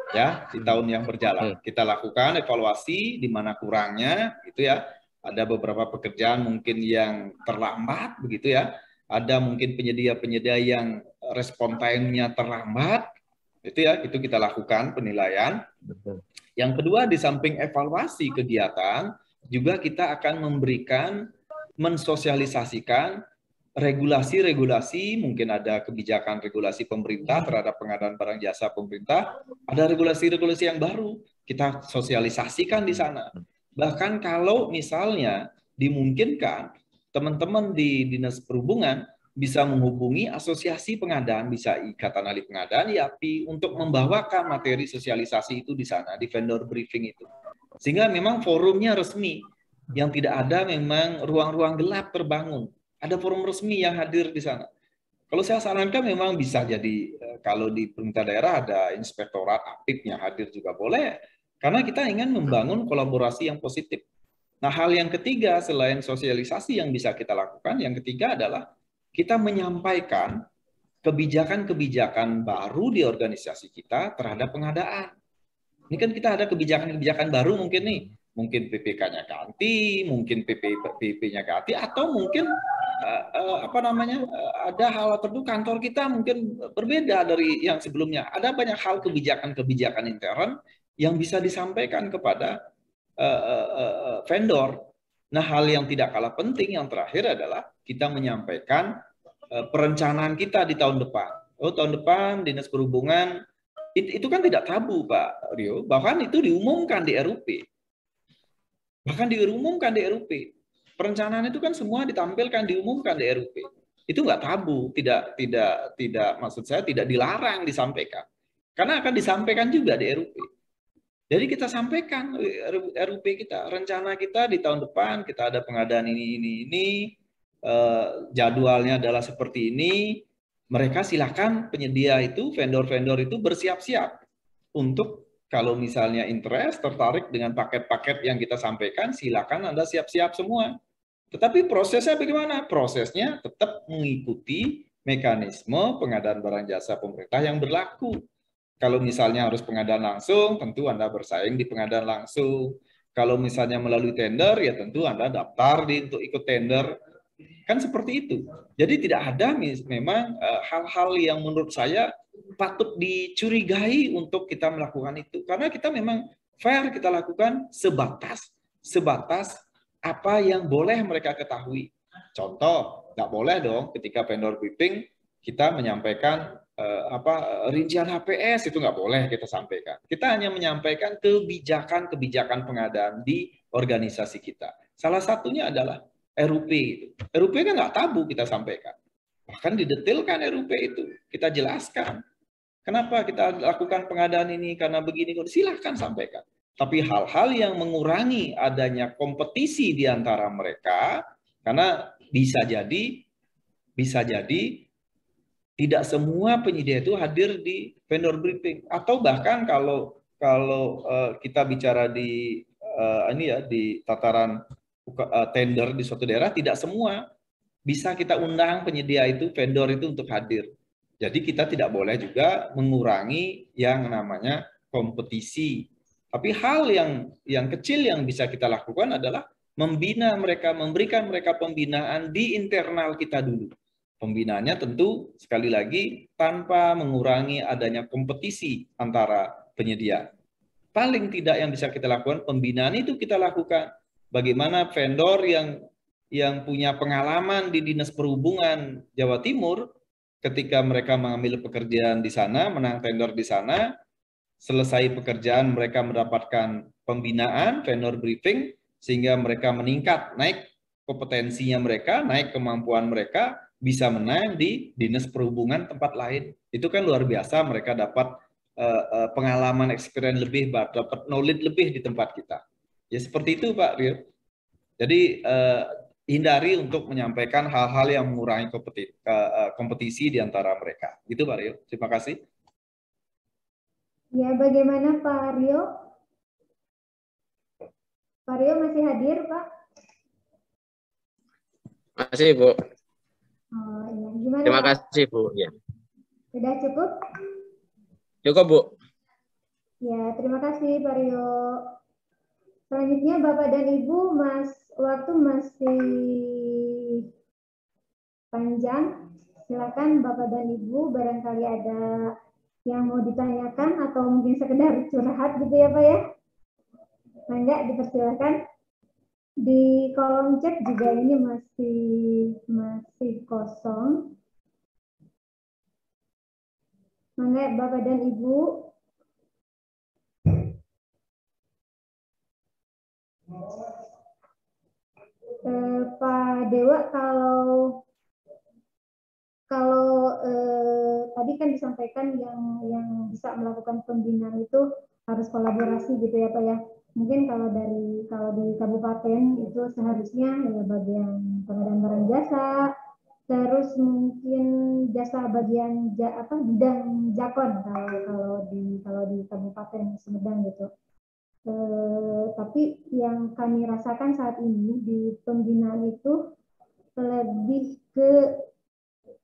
Speaker 2: Ya, di tahun yang berjalan. Kita lakukan evaluasi di mana kurangnya, gitu ya. Ada beberapa pekerjaan mungkin yang terlambat, begitu ya. Ada mungkin penyedia-penyedia yang respon time-nya terlambat, itu ya. Itu kita lakukan penilaian. Yang kedua, di samping evaluasi kegiatan, juga kita akan mensosialisasikan regulasi-regulasi, mungkin ada kebijakan regulasi pemerintah terhadap pengadaan barang jasa pemerintah, ada regulasi-regulasi yang baru, kita sosialisasikan di sana. Bahkan kalau misalnya dimungkinkan, teman-teman di Dinas Perhubungan bisa menghubungi asosiasi pengadaan, bisa Ikatan Ahli Pengadaan, IAPI, untuk membawakan materi sosialisasi itu di sana, di vendor briefing itu. Sehingga memang forumnya resmi, yang tidak ada memang ruang-ruang gelap terbangun. Ada forum resmi yang hadir di sana. Kalau saya sarankan memang bisa jadi, kalau di pemerintah daerah ada inspektorat aktifnya hadir juga boleh. Karena kita ingin membangun kolaborasi yang positif. Nah, hal yang ketiga selain sosialisasi yang bisa kita lakukan, yang ketiga adalah kita menyampaikan kebijakan-kebijakan baru di organisasi kita terhadap pengadaan. Ini kan kita ada kebijakan-kebijakan baru mungkin nih. Mungkin PPK-nya ganti, mungkin PP-nya ganti, atau mungkin ada hal tertentu kantor kita mungkin berbeda dari yang sebelumnya. Ada banyak hal kebijakan-kebijakan intern yang bisa disampaikan kepada vendor. Nah, hal yang tidak kalah penting yang terakhir adalah kita menyampaikan perencanaan kita di tahun depan. Tahun depan Dinas Perhubungan itu kan tidak tabu, Pak Rio, bahkan itu diumumkan di RUP. Bahkan diumumkan di RUP. Perencanaan itu kan semua ditampilkan, diumumkan di RUP. Itu nggak tabu, tidak maksud saya tidak dilarang disampaikan. Karena akan disampaikan juga di RUP. Jadi kita sampaikan RUP kita, rencana kita di tahun depan kita ada pengadaan ini, jadwalnya adalah seperti ini. Mereka silakan penyedia itu, vendor-vendor itu bersiap-siap untuk kalau misalnya interest, tertarik dengan paket-paket yang kita sampaikan, silakan Anda siap-siap semua. Tetapi prosesnya bagaimana? Prosesnya tetap mengikuti mekanisme pengadaan barang jasa pemerintah yang berlaku. Kalau misalnya harus pengadaan langsung, tentu Anda bersaing di pengadaan langsung. Kalau misalnya melalui tender, ya tentu Anda daftar untuk ikut tender. Kan seperti itu. Jadi tidak ada memang hal-hal yang menurut saya patut dicurigai untuk kita melakukan itu. Karena kita memang fair, kita lakukan sebatas apa yang boleh mereka ketahui. Contoh, nggak boleh dong ketika vendor briefing kita menyampaikan rincian HPS, itu nggak boleh kita sampaikan. Kita hanya menyampaikan kebijakan-kebijakan pengadaan di organisasi kita. Salah satunya adalah RUP itu. RUP kan nggak tabu kita sampaikan. Bahkan didetailkan RUP itu. Kita jelaskan. Kenapa kita lakukan pengadaan ini, karena begini, silahkan sampaikan. Tapi hal-hal yang mengurangi adanya kompetisi di antara mereka, karena bisa jadi tidak semua penyedia itu hadir di vendor briefing. Atau bahkan kalau kita bicara di tataran tender di suatu daerah, tidak semua bisa kita undang penyedia itu, vendor itu untuk hadir. Jadi kita tidak boleh juga mengurangi yang namanya kompetisi. Tapi hal yang kecil yang bisa kita lakukan adalah membina mereka, memberikan mereka pembinaan di internal kita dulu. Pembinaannya tentu sekali lagi tanpa mengurangi adanya kompetisi antara penyedia. Paling tidak yang bisa kita lakukan, pembinaan itu kita lakukan. Bagaimana vendor yang punya pengalaman di Dinas Perhubungan Jawa Timur, ketika mereka mengambil pekerjaan di sana, menang tender di sana, selesai pekerjaan mereka mendapatkan pembinaan, vendor briefing, sehingga mereka meningkat, naik kompetensinya mereka, naik kemampuan mereka, bisa menang di dinas perhubungan tempat lain. Itu kan luar biasa, mereka dapat pengalaman, experience lebih, dapat knowledge lebih di tempat kita. Ya seperti itu Pak Rio. Jadi hindari untuk menyampaikan hal-hal yang mengurangi kompetisi di antara mereka. Itu Pak Rio. Terima kasih.
Speaker 1: Ya, bagaimana Pak Rio? Pak Rio masih hadir, Pak?
Speaker 4: Masih, Bu.
Speaker 1: Oh, iya. Gimana,
Speaker 4: Terima
Speaker 1: Pak?
Speaker 4: kasih, Bu. Ya.
Speaker 1: Sudah cukup?
Speaker 4: Cukup, Bu.
Speaker 1: Ya, terima kasih Pak Rio. Selanjutnya Bapak dan Ibu, waktu masih panjang. Silakan Bapak dan Ibu, barangkali ada yang mau ditanyakan atau mungkin sekedar curhat gitu ya Pak ya. Enggak, dipersilakan. Di kolom chat juga ini masih kosong. Mangga Bapak dan Ibu. Pak Dewa, kalau tadi kan disampaikan yang bisa melakukan pembinaan itu harus kolaborasi gitu ya Pak ya. Mungkin kalau di kabupaten itu seharusnya ya bagian pengadaan barang jasa, terus mungkin jasa bagian bidang jakon kalau di Kabupaten Sumedang gitu. Tapi yang kami rasakan saat ini di pembinaan itu lebih ke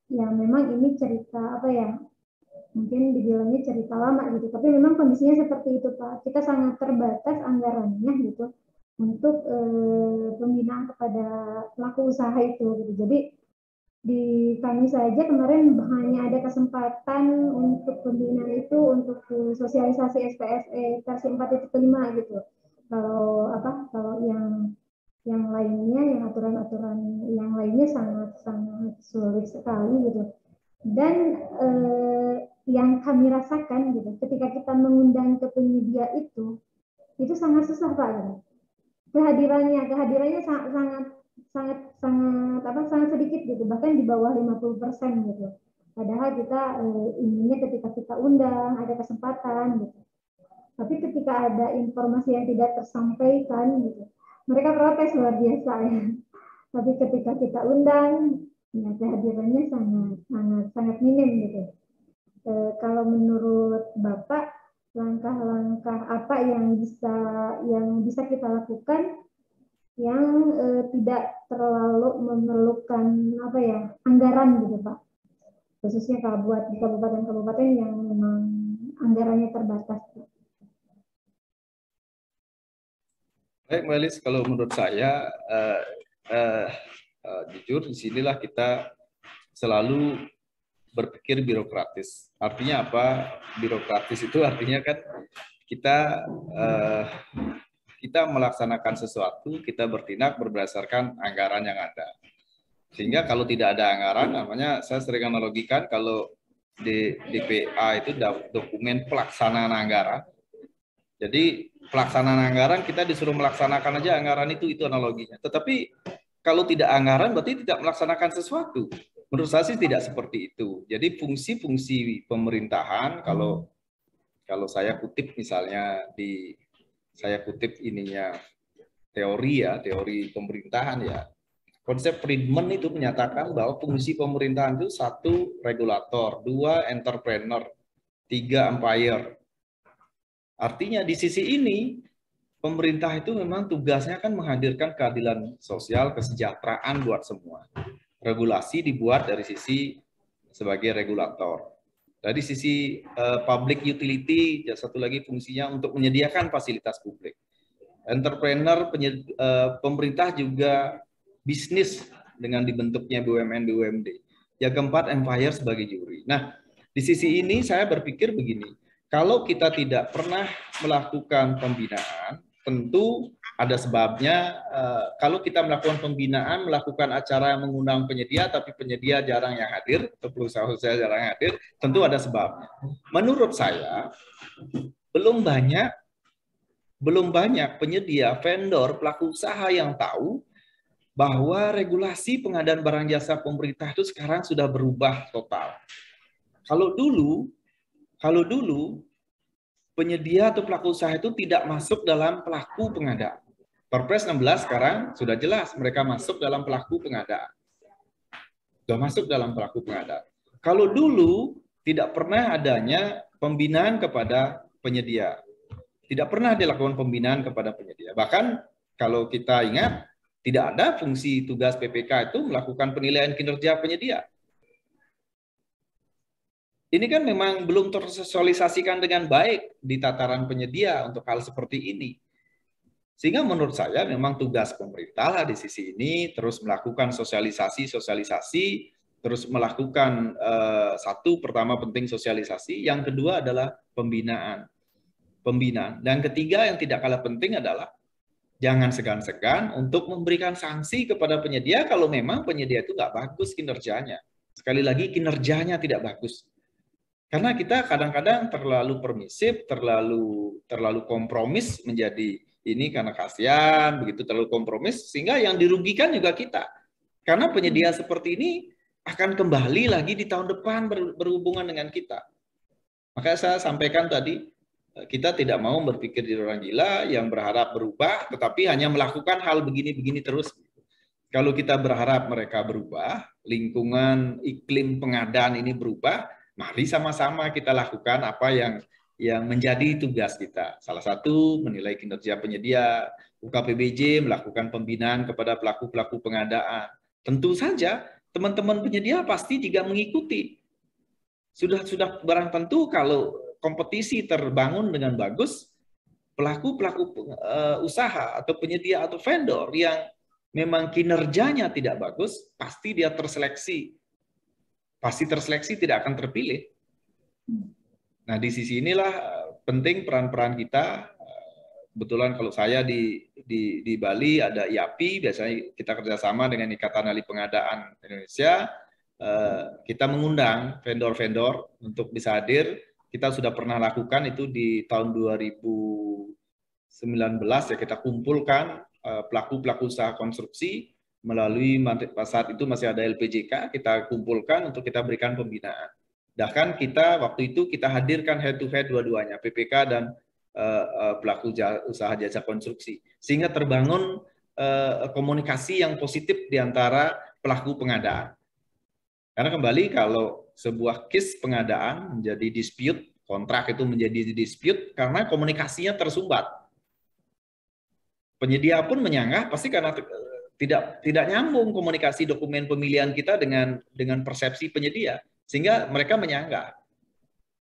Speaker 1: ya memang ini cerita mungkin dibilangnya cerita lama gitu, tapi memang kondisinya seperti itu Pak. Kita sangat terbatas anggarannya gitu untuk pembinaan kepada pelaku usaha itu gitu. Jadi di kami saja kemarin hanya ada kesempatan untuk pembinaan itu untuk sosialisasi SPSE versi 4.5 gitu. Kalau yang lainnya, yang aturan-aturan yang lainnya sangat sulit sekali gitu. Dan yang kami rasakan gitu, ketika kita mengundang ke penyedia itu sangat susah Pak. Gitu. Kehadirannya sangat sedikit gitu, bahkan di bawah 50% gitu. Padahal kita inginnya ketika kita undang ada kesempatan gitu. Tapi ketika ada informasi yang tidak tersampaikan gitu, mereka protes luar biasa ya. Tapi ketika kita undang, ya kehadirannya sangat minim gitu. Kalau menurut Bapak, langkah-langkah apa yang bisa kita lakukan yang tidak terlalu memerlukan anggaran gitu Pak, khususnya buat di kabupaten-kabupaten yang memang anggarannya terbatas.
Speaker 2: Baik Mbak Elis, kalau menurut saya jujur disinilah kita selalu berpikir birokratis. Artinya apa? Birokratis itu artinya kan kita melaksanakan sesuatu, kita bertindak berdasarkan anggaran yang ada. Sehingga kalau tidak ada anggaran, namanya saya sering analogikan kalau di DPA itu dokumen pelaksanaan anggaran. Jadi pelaksanaan anggaran kita disuruh melaksanakan aja anggaran itu analoginya. Tetapi kalau tidak anggaran berarti tidak melaksanakan sesuatu. Menurut saya sih tidak seperti itu. Jadi fungsi-fungsi pemerintahan kalau saya kutip misalnya saya kutip teori pemerintahan ya. Konsep Friedman itu menyatakan bahwa fungsi pemerintahan itu 1 regulator, 2 entrepreneur, 3 empire. Artinya di sisi ini pemerintah itu memang tugasnya kan menghadirkan keadilan sosial, kesejahteraan buat semua. Regulasi dibuat dari sisi sebagai regulator. Dari sisi public utility, satu lagi fungsinya untuk menyediakan fasilitas publik. Entrepreneur, pemerintah juga bisnis dengan dibentuknya BUMN, BUMD. Yang keempat, empire sebagai juri. Nah, di sisi ini saya berpikir begini, kalau kita tidak pernah melakukan pembinaan, tentu ada sebabnya. Kalau kita melakukan pembinaan, melakukan acara yang mengundang penyedia, tapi penyedia jarang yang hadir, atau perusahaan-usaha jarang yang hadir, tentu ada sebabnya. Menurut saya, belum banyak belum banyak penyedia, vendor, pelaku usaha yang tahu bahwa regulasi pengadaan barang jasa pemerintah itu sekarang sudah berubah total. Kalau dulu penyedia atau pelaku usaha itu tidak masuk dalam pelaku pengadaan. Perpres 16 sekarang sudah jelas mereka masuk dalam pelaku pengadaan. Sudah masuk dalam pelaku pengadaan. Kalau dulu tidak pernah adanya pembinaan kepada penyedia. Tidak pernah dilakukan pembinaan kepada penyedia. Bahkan kalau kita ingat, tidak ada fungsi tugas PPK itu melakukan penilaian kinerja penyedia. Ini kan memang belum tersosialisasikan dengan baik di tataran penyedia untuk hal seperti ini. Sehingga menurut saya memang tugas pemerintah lah di sisi ini terus melakukan sosialisasi, terus melakukan satu, pertama penting sosialisasi, yang kedua adalah pembinaan. Dan ketiga yang tidak kalah penting adalah jangan segan-segan untuk memberikan sanksi kepada penyedia kalau memang penyedia itu nggak bagus kinerjanya. Sekali lagi kinerjanya tidak bagus. Karena kita kadang-kadang terlalu permisif, terlalu kompromis menjadi ini karena kasihan, begitu terlalu kompromis sehingga yang dirugikan juga kita. Karena penyedia seperti ini akan kembali lagi di tahun depan berhubungan dengan kita. Makanya saya sampaikan tadi, kita tidak mau berpikir di orang gila yang berharap berubah, tetapi hanya melakukan hal begini-begini terus. Kalau kita berharap mereka berubah, lingkungan, iklim pengadaan ini berubah, mari sama-sama kita lakukan apa yang menjadi tugas kita. Salah satu, menilai kinerja penyedia, UKPBJ melakukan pembinaan kepada pelaku-pelaku pengadaan. Tentu saja, teman-teman penyedia pasti juga mengikuti. Sudah barang tentu kalau kompetisi terbangun dengan bagus, pelaku-pelaku usaha atau penyedia atau vendor yang memang kinerjanya tidak bagus, pasti dia terseleksi. Pasti terseleksi, tidak akan terpilih. Nah, di sisi inilah penting peran-peran kita. Kebetulan kalau saya di Bali ada IAPI, biasanya kita kerjasama dengan Ikatan Ahli Pengadaan Indonesia. Kita mengundang vendor-vendor untuk bisa hadir. Kita sudah pernah lakukan itu di tahun 2019 ya, kita kumpulkan pelaku-pelaku usaha konstruksi melalui saat itu masih ada LPJK, kita kumpulkan untuk kita berikan pembinaan. Bahkan kita waktu itu kita hadirkan head to head dua-duanya, PPK dan pelaku usaha jasa konstruksi, sehingga terbangun komunikasi yang positif di antara pelaku pengadaan. Karena kembali kalau sebuah case pengadaan menjadi dispute, kontrak itu menjadi dispute karena komunikasinya tersumbat. Penyedia pun menyanggah pasti karena tidak nyambung komunikasi dokumen pemilihan kita dengan persepsi penyedia, sehingga mereka menyanggah.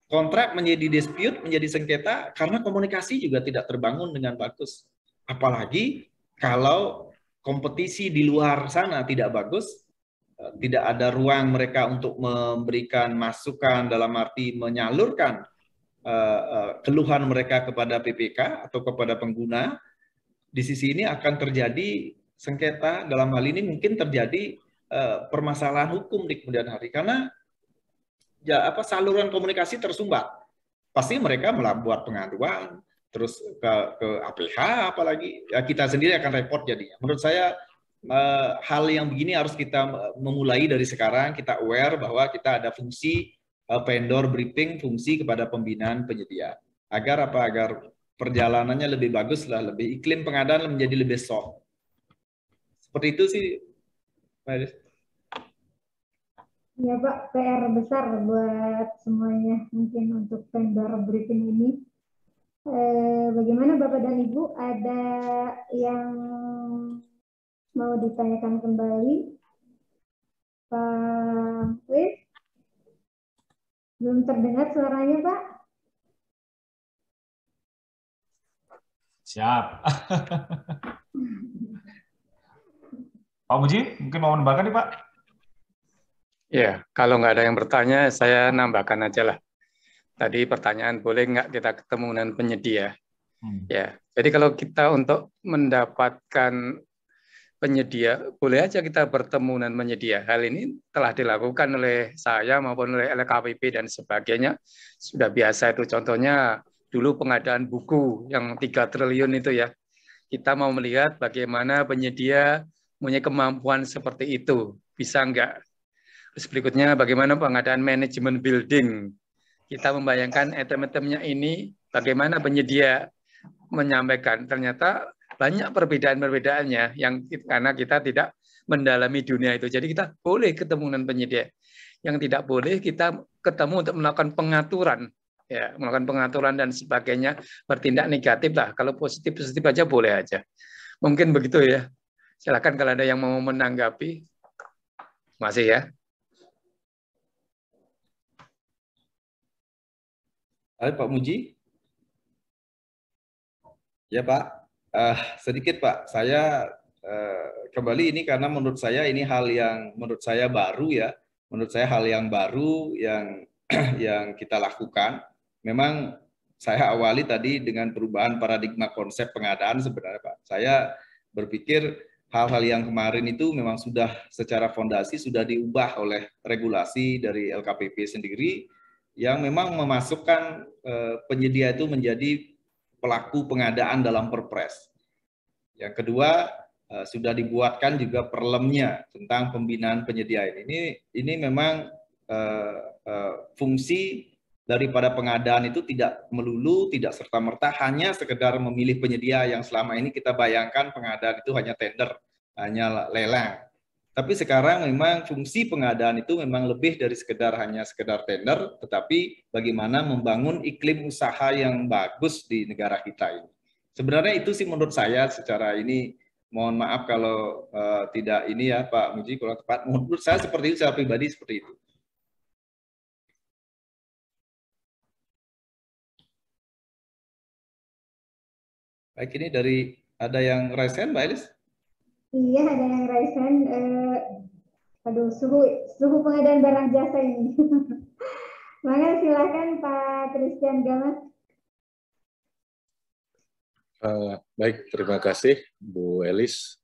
Speaker 2: Kontrak menjadi dispute, menjadi sengketa karena komunikasi juga tidak terbangun dengan bagus. Apalagi kalau kompetisi di luar sana tidak bagus, tidak ada ruang mereka untuk memberikan masukan dalam arti menyalurkan keluhan mereka kepada PPK atau kepada pengguna. Di sisi ini akan terjadi sengketa, dalam hal ini mungkin terjadi permasalahan hukum di kemudian hari karena saluran komunikasi tersumbat. Pasti mereka membuat pengaduan terus ke APH, apalagi ya kita sendiri akan repot jadinya. Menurut saya hal yang begini harus kita memulai dari sekarang. Kita aware bahwa kita ada fungsi vendor briefing, fungsi kepada pembinaan penyedia agar perjalanannya lebih bagus lah, lebih iklim pengadaan menjadi lebih soft. Seperti itu sih, Pak Iris.
Speaker 1: Ya Pak, PR besar buat semuanya mungkin untuk vendor briefing ini. Bagaimana Bapak dan Ibu, ada yang mau ditanyakan kembali? Pak Wis? Belum terdengar suaranya Pak?
Speaker 5: Siap. Pak Muji, mungkin mau menambahkan nih Pak?
Speaker 6: Ya, kalau nggak ada yang bertanya, saya nambahkan aja lah. Tadi pertanyaan, boleh nggak kita ketemu dengan penyedia? Ya, jadi kalau kita untuk mendapatkan penyedia, boleh aja kita bertemu dengan penyedia. Hal ini telah dilakukan oleh saya maupun oleh LKPP dan sebagainya. Sudah biasa itu, contohnya dulu pengadaan buku yang 3 triliun itu ya. Kita mau melihat bagaimana penyedia punya kemampuan seperti itu. Bisa enggak? Terus berikutnya bagaimana pengadaan manajemen building. Kita membayangkan item-itemnya ini bagaimana penyedia menyampaikan. Ternyata banyak perbedaan-perbedaannya yang karena kita tidak mendalami dunia itu. Jadi kita boleh ketemu dengan penyedia. Yang tidak boleh kita ketemu untuk melakukan pengaturan. Ya, melakukan pengaturan dan sebagainya, bertindak negatif lah. Kalau positif-positif aja boleh aja. Mungkin begitu ya. Silakan kalau ada yang mau menanggapi. Masih ya.
Speaker 2: Hai Pak Muji. Ya Pak, sedikit Pak. Saya kembali ini karena menurut saya ini hal yang menurut saya baru ya. Menurut saya hal yang baru yang yang kita lakukan. Memang saya awali tadi dengan perubahan paradigma konsep pengadaan sebenarnya Pak. Saya berpikir hal-hal yang kemarin itu memang sudah secara fondasi sudah diubah oleh regulasi dari LKPP sendiri yang memang memasukkan penyedia itu menjadi pelaku pengadaan dalam perpres. Yang kedua, sudah dibuatkan juga perlemnya tentang pembinaan penyedia ini. Ini memang fungsi daripada pengadaan itu tidak melulu, tidak serta-merta hanya sekedar memilih penyedia yang selama ini kita bayangkan pengadaan itu hanya tender, hanya lelang. Tapi sekarang memang fungsi pengadaan itu memang lebih dari hanya sekedar tender, tetapi bagaimana membangun iklim usaha yang bagus di negara kita ini. Sebenarnya itu sih menurut saya secara ini, mohon maaf kalau tidak ini ya Pak Muji, kalau tepat, menurut saya seperti itu, secara pribadi seperti itu. Baik, ini dari ada yang raise hand, Mbak Elis?
Speaker 1: Iya, ada yang raise hand. Aduh, suhu pengadaan barang jasa ini. Maka silakan Pak Christian Gamas.
Speaker 7: Baik, terima kasih Bu Elis.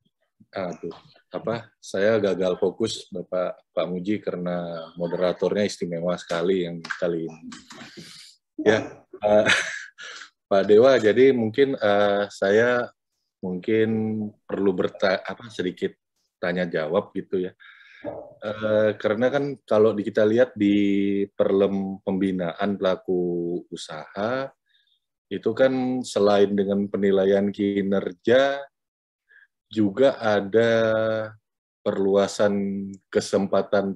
Speaker 7: Saya gagal fokus Pak Muji karena moderatornya istimewa sekali yang kali ini. Ya, Pak Dewa, jadi mungkin saya perlu sedikit tanya jawab gitu ya. Karena kan kalau kita lihat di perlem pembinaan pelaku usaha itu kan selain dengan penilaian kinerja juga ada perluasan kesempatan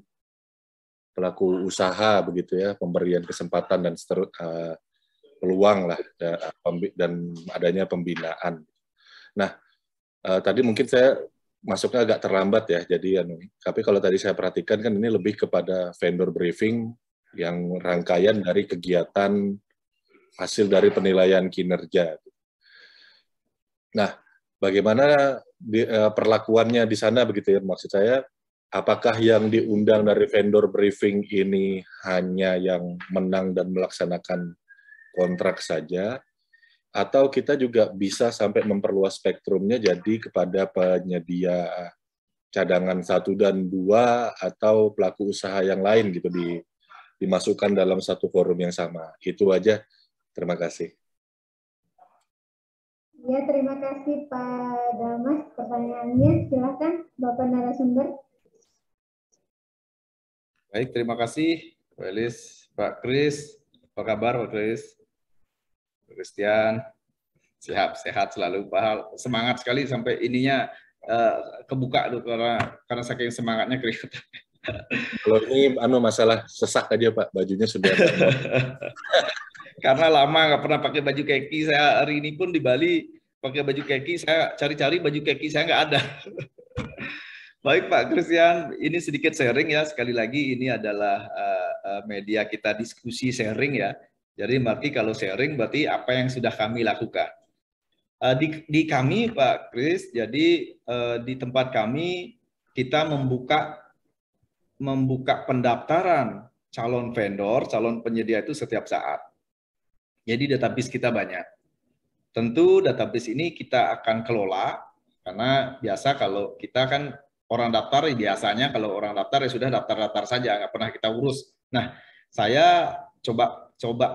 Speaker 7: pelaku usaha begitu ya, pemberian kesempatan dan peluang lah dan adanya pembinaan. Nah, tadi mungkin saya masuknya agak terlambat ya, jadi tapi kalau tadi saya perhatikan kan ini lebih kepada vendor briefing yang rangkaian dari kegiatan hasil dari penilaian kinerja. Nah, bagaimana perlakuannya di sana begitu ya, maksud saya, apakah yang diundang dari vendor briefing ini hanya yang menang dan melaksanakan kontrak saja, atau kita juga bisa sampai memperluas spektrumnya jadi kepada penyedia cadangan 1 dan 2 atau pelaku usaha yang lain gitu dimasukkan dalam satu forum yang sama. Itu aja. Terima kasih.
Speaker 1: Ya, terima kasih Pak Damas pertanyaannya. Silakan Bapak narasumber.
Speaker 2: Baik, terima kasih Pak Elis, Pak Kris. Apa kabar Pak Kris? Christian, sehat selalu, Pak. Semangat sekali sampai ininya kebuka tuh karena saking semangatnya kelihatan.
Speaker 7: Kalau ini masalah sesak aja Pak, bajunya sudah.
Speaker 2: Karena lama nggak pernah pakai baju kaki, saya hari ini pun di Bali pakai baju kaki, saya cari-cari baju kaki saya nggak ada. Baik Pak Christian, ini sedikit sharing ya, sekali lagi ini adalah media kita diskusi sharing ya. Jadi berarti kalau sharing berarti apa yang sudah kami lakukan. Di kami Pak Kris, jadi di tempat kami kita membuka pendaftaran calon vendor, calon penyedia itu setiap saat. Jadi database kita banyak. Tentu database ini kita akan kelola, karena biasa kalau kita kan orang daftar, biasanya kalau orang daftar ya sudah daftar-daftar saja, nggak pernah kita urus. Nah, saya coba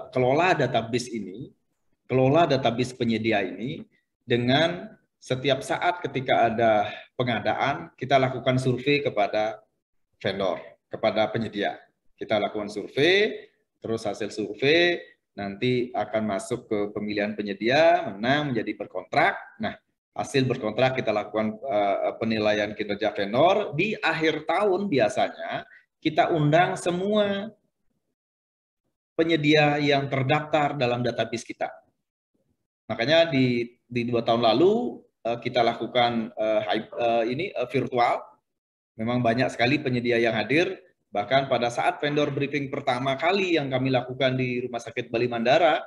Speaker 2: kelola database ini kelola database penyedia ini dengan setiap saat ketika ada pengadaan, kita lakukan survei kepada vendor, kepada penyedia. Kita lakukan survei, terus hasil survei nanti akan masuk ke pemilihan penyedia, menang menjadi berkontrak. Nah, hasil berkontrak kita lakukan penilaian kinerja vendor. Di akhir tahun biasanya kita undang semua penyedia yang terdaftar dalam database kita. Makanya di 2 tahun lalu kita lakukan virtual. Memang banyak sekali penyedia yang hadir. Bahkan pada saat vendor briefing pertama kali yang kami lakukan di Rumah Sakit Bali Mandara,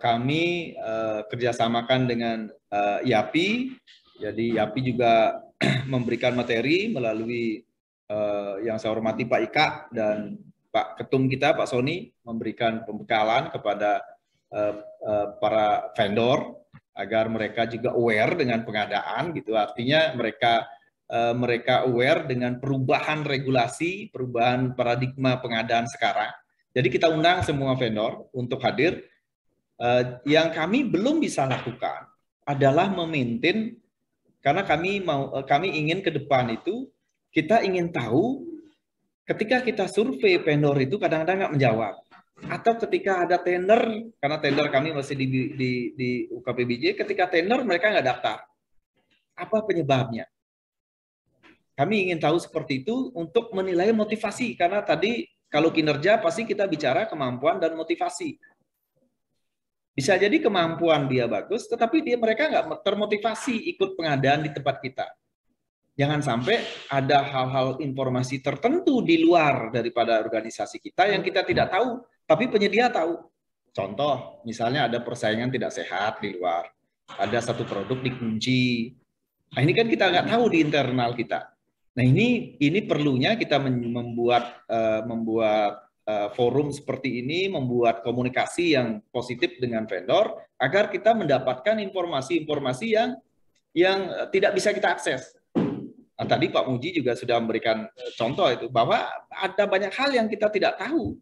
Speaker 2: kami kerjasamakan dengan YAPI. Jadi YAPI juga memberikan materi melalui yang saya hormati Pak Ika dan Pak Ketum kita, Pak Sony, memberikan pembekalan kepada para vendor agar mereka juga aware dengan pengadaan, gitu. Artinya mereka aware dengan perubahan regulasi, perubahan paradigma pengadaan sekarang. Jadi kita undang semua vendor untuk hadir. Yang kami belum bisa lakukan adalah memaintain, karena kami ingin ke depan itu kita ingin tahu. Ketika kita survei vendor itu kadang-kadang nggak menjawab. Atau ketika ada tender, karena tender kami masih di UKPBJ, ketika tender mereka nggak daftar. Apa penyebabnya? Kami ingin tahu seperti itu untuk menilai motivasi. Karena tadi kalau kinerja pasti kita bicara kemampuan dan motivasi. Bisa jadi kemampuan dia bagus, tetapi mereka nggak termotivasi ikut pengadaan di tempat kita. Jangan sampai ada hal-hal informasi tertentu di luar daripada organisasi kita yang kita tidak tahu, tapi penyedia tahu. Contoh, misalnya ada persaingan tidak sehat di luar, ada satu produk dikunci. Nah, ini kan kita nggak tahu di internal kita. Nah, ini perlunya kita membuat forum seperti ini, membuat komunikasi yang positif dengan vendor agar kita mendapatkan informasi-informasi yang tidak bisa kita akses. Nah, tadi Pak Muji juga sudah memberikan contoh itu, bahwa ada banyak hal yang kita tidak tahu.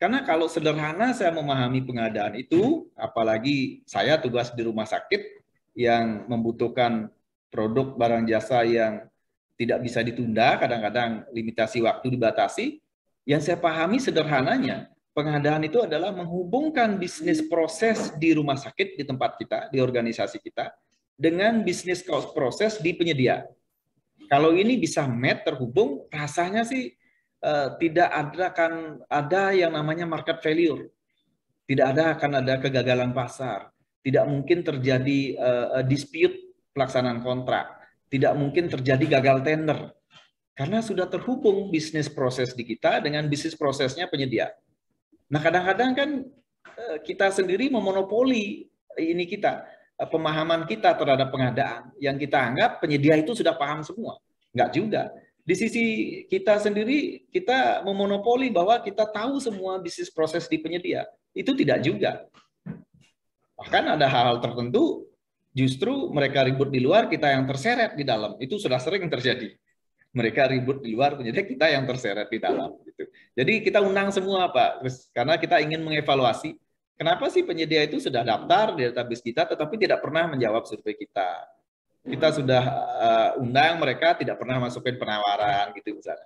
Speaker 2: Karena kalau sederhana saya memahami pengadaan itu, apalagi saya tugas di rumah sakit yang membutuhkan produk barang jasa yang tidak bisa ditunda, kadang-kadang limitasi waktu dibatasi, yang saya pahami sederhananya, pengadaan itu adalah menghubungkan bisnis proses di rumah sakit, di tempat kita, di organisasi kita, dengan bisnis proses di penyedia. Kalau ini bisa terhubung, rasanya sih tidak akan ada yang namanya market failure. Tidak akan ada kegagalan pasar. Tidak mungkin terjadi dispute pelaksanaan kontrak. Tidak mungkin terjadi gagal tender. Karena sudah terhubung bisnis proses di kita dengan bisnis prosesnya penyedia. Nah, kadang-kadang kan kita sendiri memonopoli ini pemahaman kita terhadap pengadaan. Yang kita anggap penyedia itu sudah paham semua. Enggak juga. Di sisi kita sendiri, kita memonopoli bahwa kita tahu semua bisnis proses di penyedia. Itu tidak juga. Bahkan ada hal-hal tertentu, justru mereka ribut di luar, kita yang terseret di dalam. Itu sudah sering terjadi. Mereka ribut di luar, penyedia, kita yang terseret di dalam. Gitu. Jadi kita undang semua, Pak. Karena kita ingin mengevaluasi, kenapa sih penyedia itu sudah daftar di database kita, tetapi tidak pernah menjawab survei kita. Kita sudah undang, mereka tidak pernah masukin penawaran, gitu misalnya.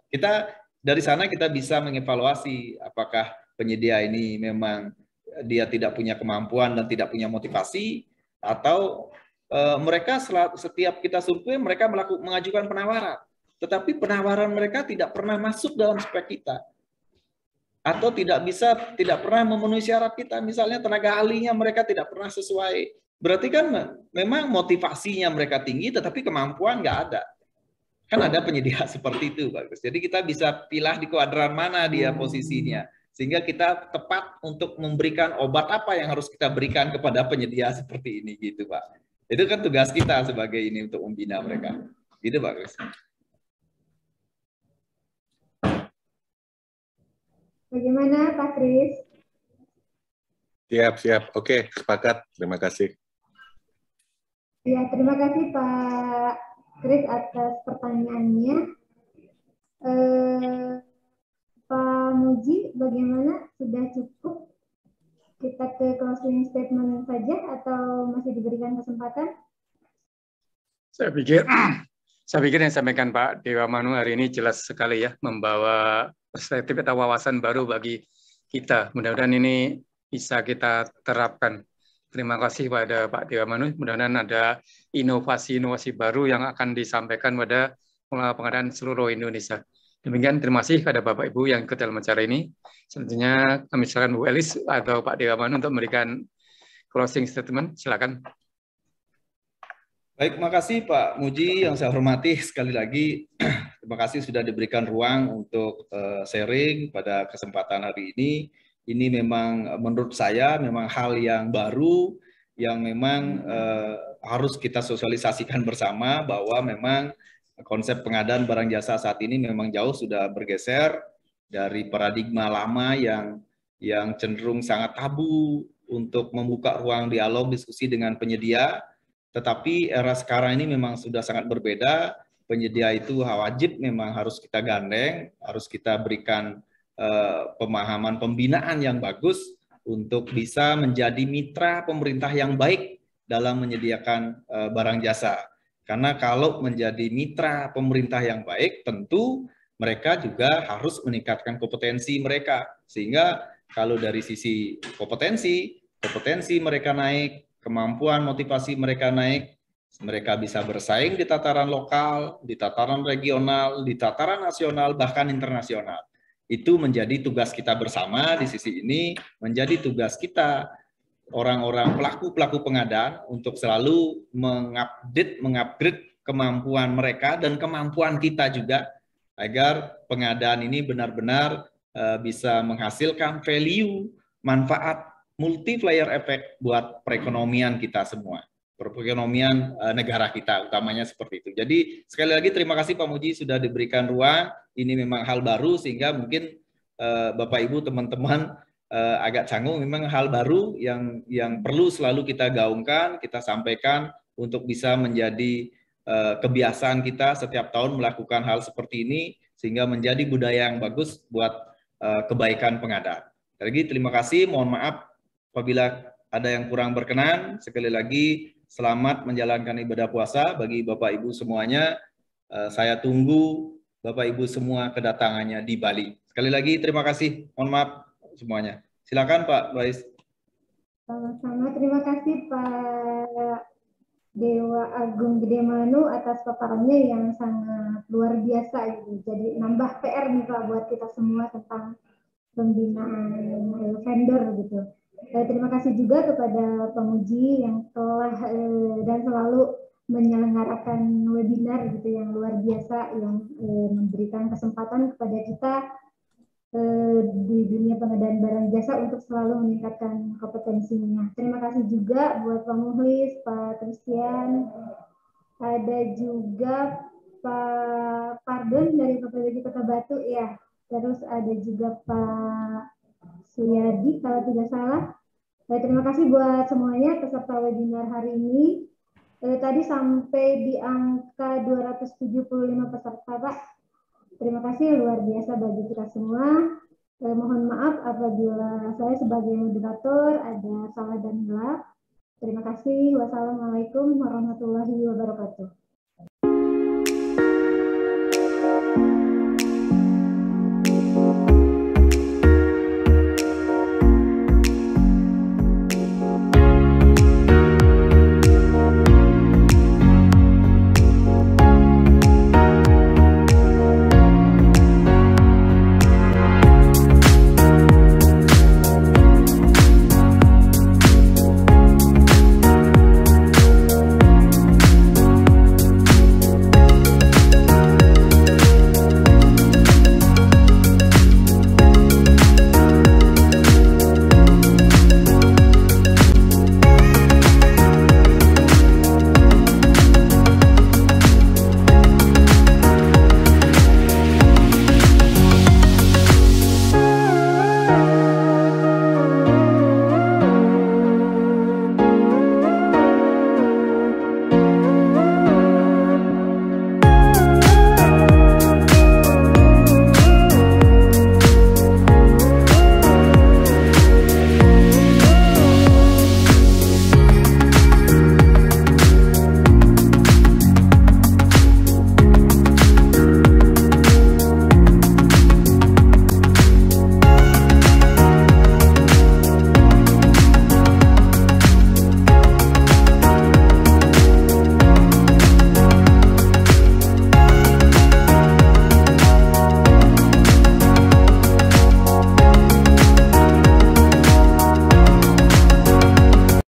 Speaker 2: Dari sana kita bisa mengevaluasi apakah penyedia ini memang dia tidak punya kemampuan dan tidak punya motivasi, atau mereka setiap kita survei mereka mengajukan penawaran, tetapi penawaran mereka tidak pernah masuk dalam spek kita. Atau tidak pernah memenuhi syarat kita, misalnya tenaga ahlinya mereka tidak pernah sesuai. Berarti kan memang motivasinya mereka tinggi, tetapi kemampuan nggak ada. Kan ada penyedia seperti itu, bagus. Jadi kita bisa pilih di kuadran mana dia posisinya, sehingga kita tepat untuk memberikan obat apa yang harus kita berikan kepada penyedia seperti ini, gitu, Pak. Itu kan tugas kita sebagai ini untuk membina mereka, gitu, bagus.
Speaker 1: Bagaimana Pak Kris?
Speaker 7: Siap. Oke, sepakat. Terima kasih.
Speaker 1: Ya, terima kasih Pak Kris atas pertanyaannya. Pak Muji, bagaimana? Sudah cukup kita ke closing statement saja atau masih diberikan kesempatan?
Speaker 6: Saya pikir yang disampaikan Pak Dewa Manu hari ini jelas sekali ya, membawa perspektif atau wawasan baru bagi kita. Mudah-mudahan ini bisa kita terapkan. Terima kasih pada Pak Dewa Manu. Mudah-mudahan ada inovasi-inovasi baru yang akan disampaikan pada pengadaan seluruh Indonesia. Demikian, terima kasih pada Bapak Ibu yang ikut dalam acara ini. Selanjutnya kami silakan Bu Elis atau Pak Dewa Manu untuk memberikan closing statement. Silakan.
Speaker 2: Baik, terima kasih Pak Muji yang saya hormati. Sekali lagi, terima kasih sudah diberikan ruang untuk sharing pada kesempatan hari ini. Ini memang menurut saya memang hal yang baru, yang memang harus kita sosialisasikan bersama bahwa memang konsep pengadaan barang jasa saat ini memang jauh sudah bergeser dari paradigma lama yang cenderung sangat tabu untuk membuka ruang dialog diskusi dengan penyedia. Tetapi era sekarang ini memang sudah sangat berbeda. Penyedia itu wajib memang harus kita gandeng, harus kita berikan pemahaman pembinaan yang bagus untuk bisa menjadi mitra pemerintah yang baik dalam menyediakan barang jasa. Karena kalau menjadi mitra pemerintah yang baik, tentu mereka juga harus meningkatkan kompetensi mereka. Sehingga kalau dari sisi kompetensi mereka naik, kemampuan motivasi mereka naik, mereka bisa bersaing di tataran lokal, di tataran regional, di tataran nasional, bahkan internasional. Itu menjadi tugas kita bersama di sisi ini, menjadi tugas kita orang-orang pelaku pengadaan untuk selalu mengupgrade kemampuan mereka dan kemampuan kita juga agar pengadaan ini benar-benar bisa menghasilkan value, manfaat, multiplier effect buat perekonomian kita semua, perekonomian negara kita utamanya seperti itu. Jadi sekali lagi terima kasih Pak Muji sudah diberikan ruang. Ini memang hal baru sehingga mungkin Bapak Ibu teman-teman agak canggung, memang hal baru yang perlu selalu kita gaungkan, kita sampaikan untuk bisa menjadi kebiasaan kita setiap tahun melakukan hal seperti ini sehingga menjadi budaya yang bagus buat kebaikan pengadaan. Lagi terima kasih, mohon maaf apabila ada yang kurang berkenan. Sekali lagi selamat menjalankan ibadah puasa bagi Bapak Ibu semuanya. Saya tunggu Bapak Ibu semua kedatangannya di Bali. Sekali lagi terima kasih, mohon maaf semuanya. Silakan Pak Bais.
Speaker 1: Sama-sama, terima kasih Pak Dewa Agung Gede Manu atas paparannya yang sangat luar biasa gitu. Jadi nambah PR nih Pak buat kita semua tentang pembinaan vendor gitu. Terima kasih juga kepada Pak Muji yang telah dan selalu menyelenggarakan webinar gitu yang luar biasa yang memberikan kesempatan kepada kita di dunia pengadaan barang jasa untuk selalu meningkatkan kompetensinya. Terima kasih juga buat Pak Muhlis, Pak Christian, ada juga Pak Pardon dari PPWG Kota Batu ya, terus ada juga Pak Suyadi kalau tidak salah. Terima kasih buat semuanya peserta webinar hari ini. Tadi sampai di angka 275 peserta Pak. Terima kasih luar biasa bagi kita semua. Mohon maaf apabila saya sebagai moderator ada salah dan gelap. Terima kasih. Wassalamualaikum warahmatullahi wabarakatuh.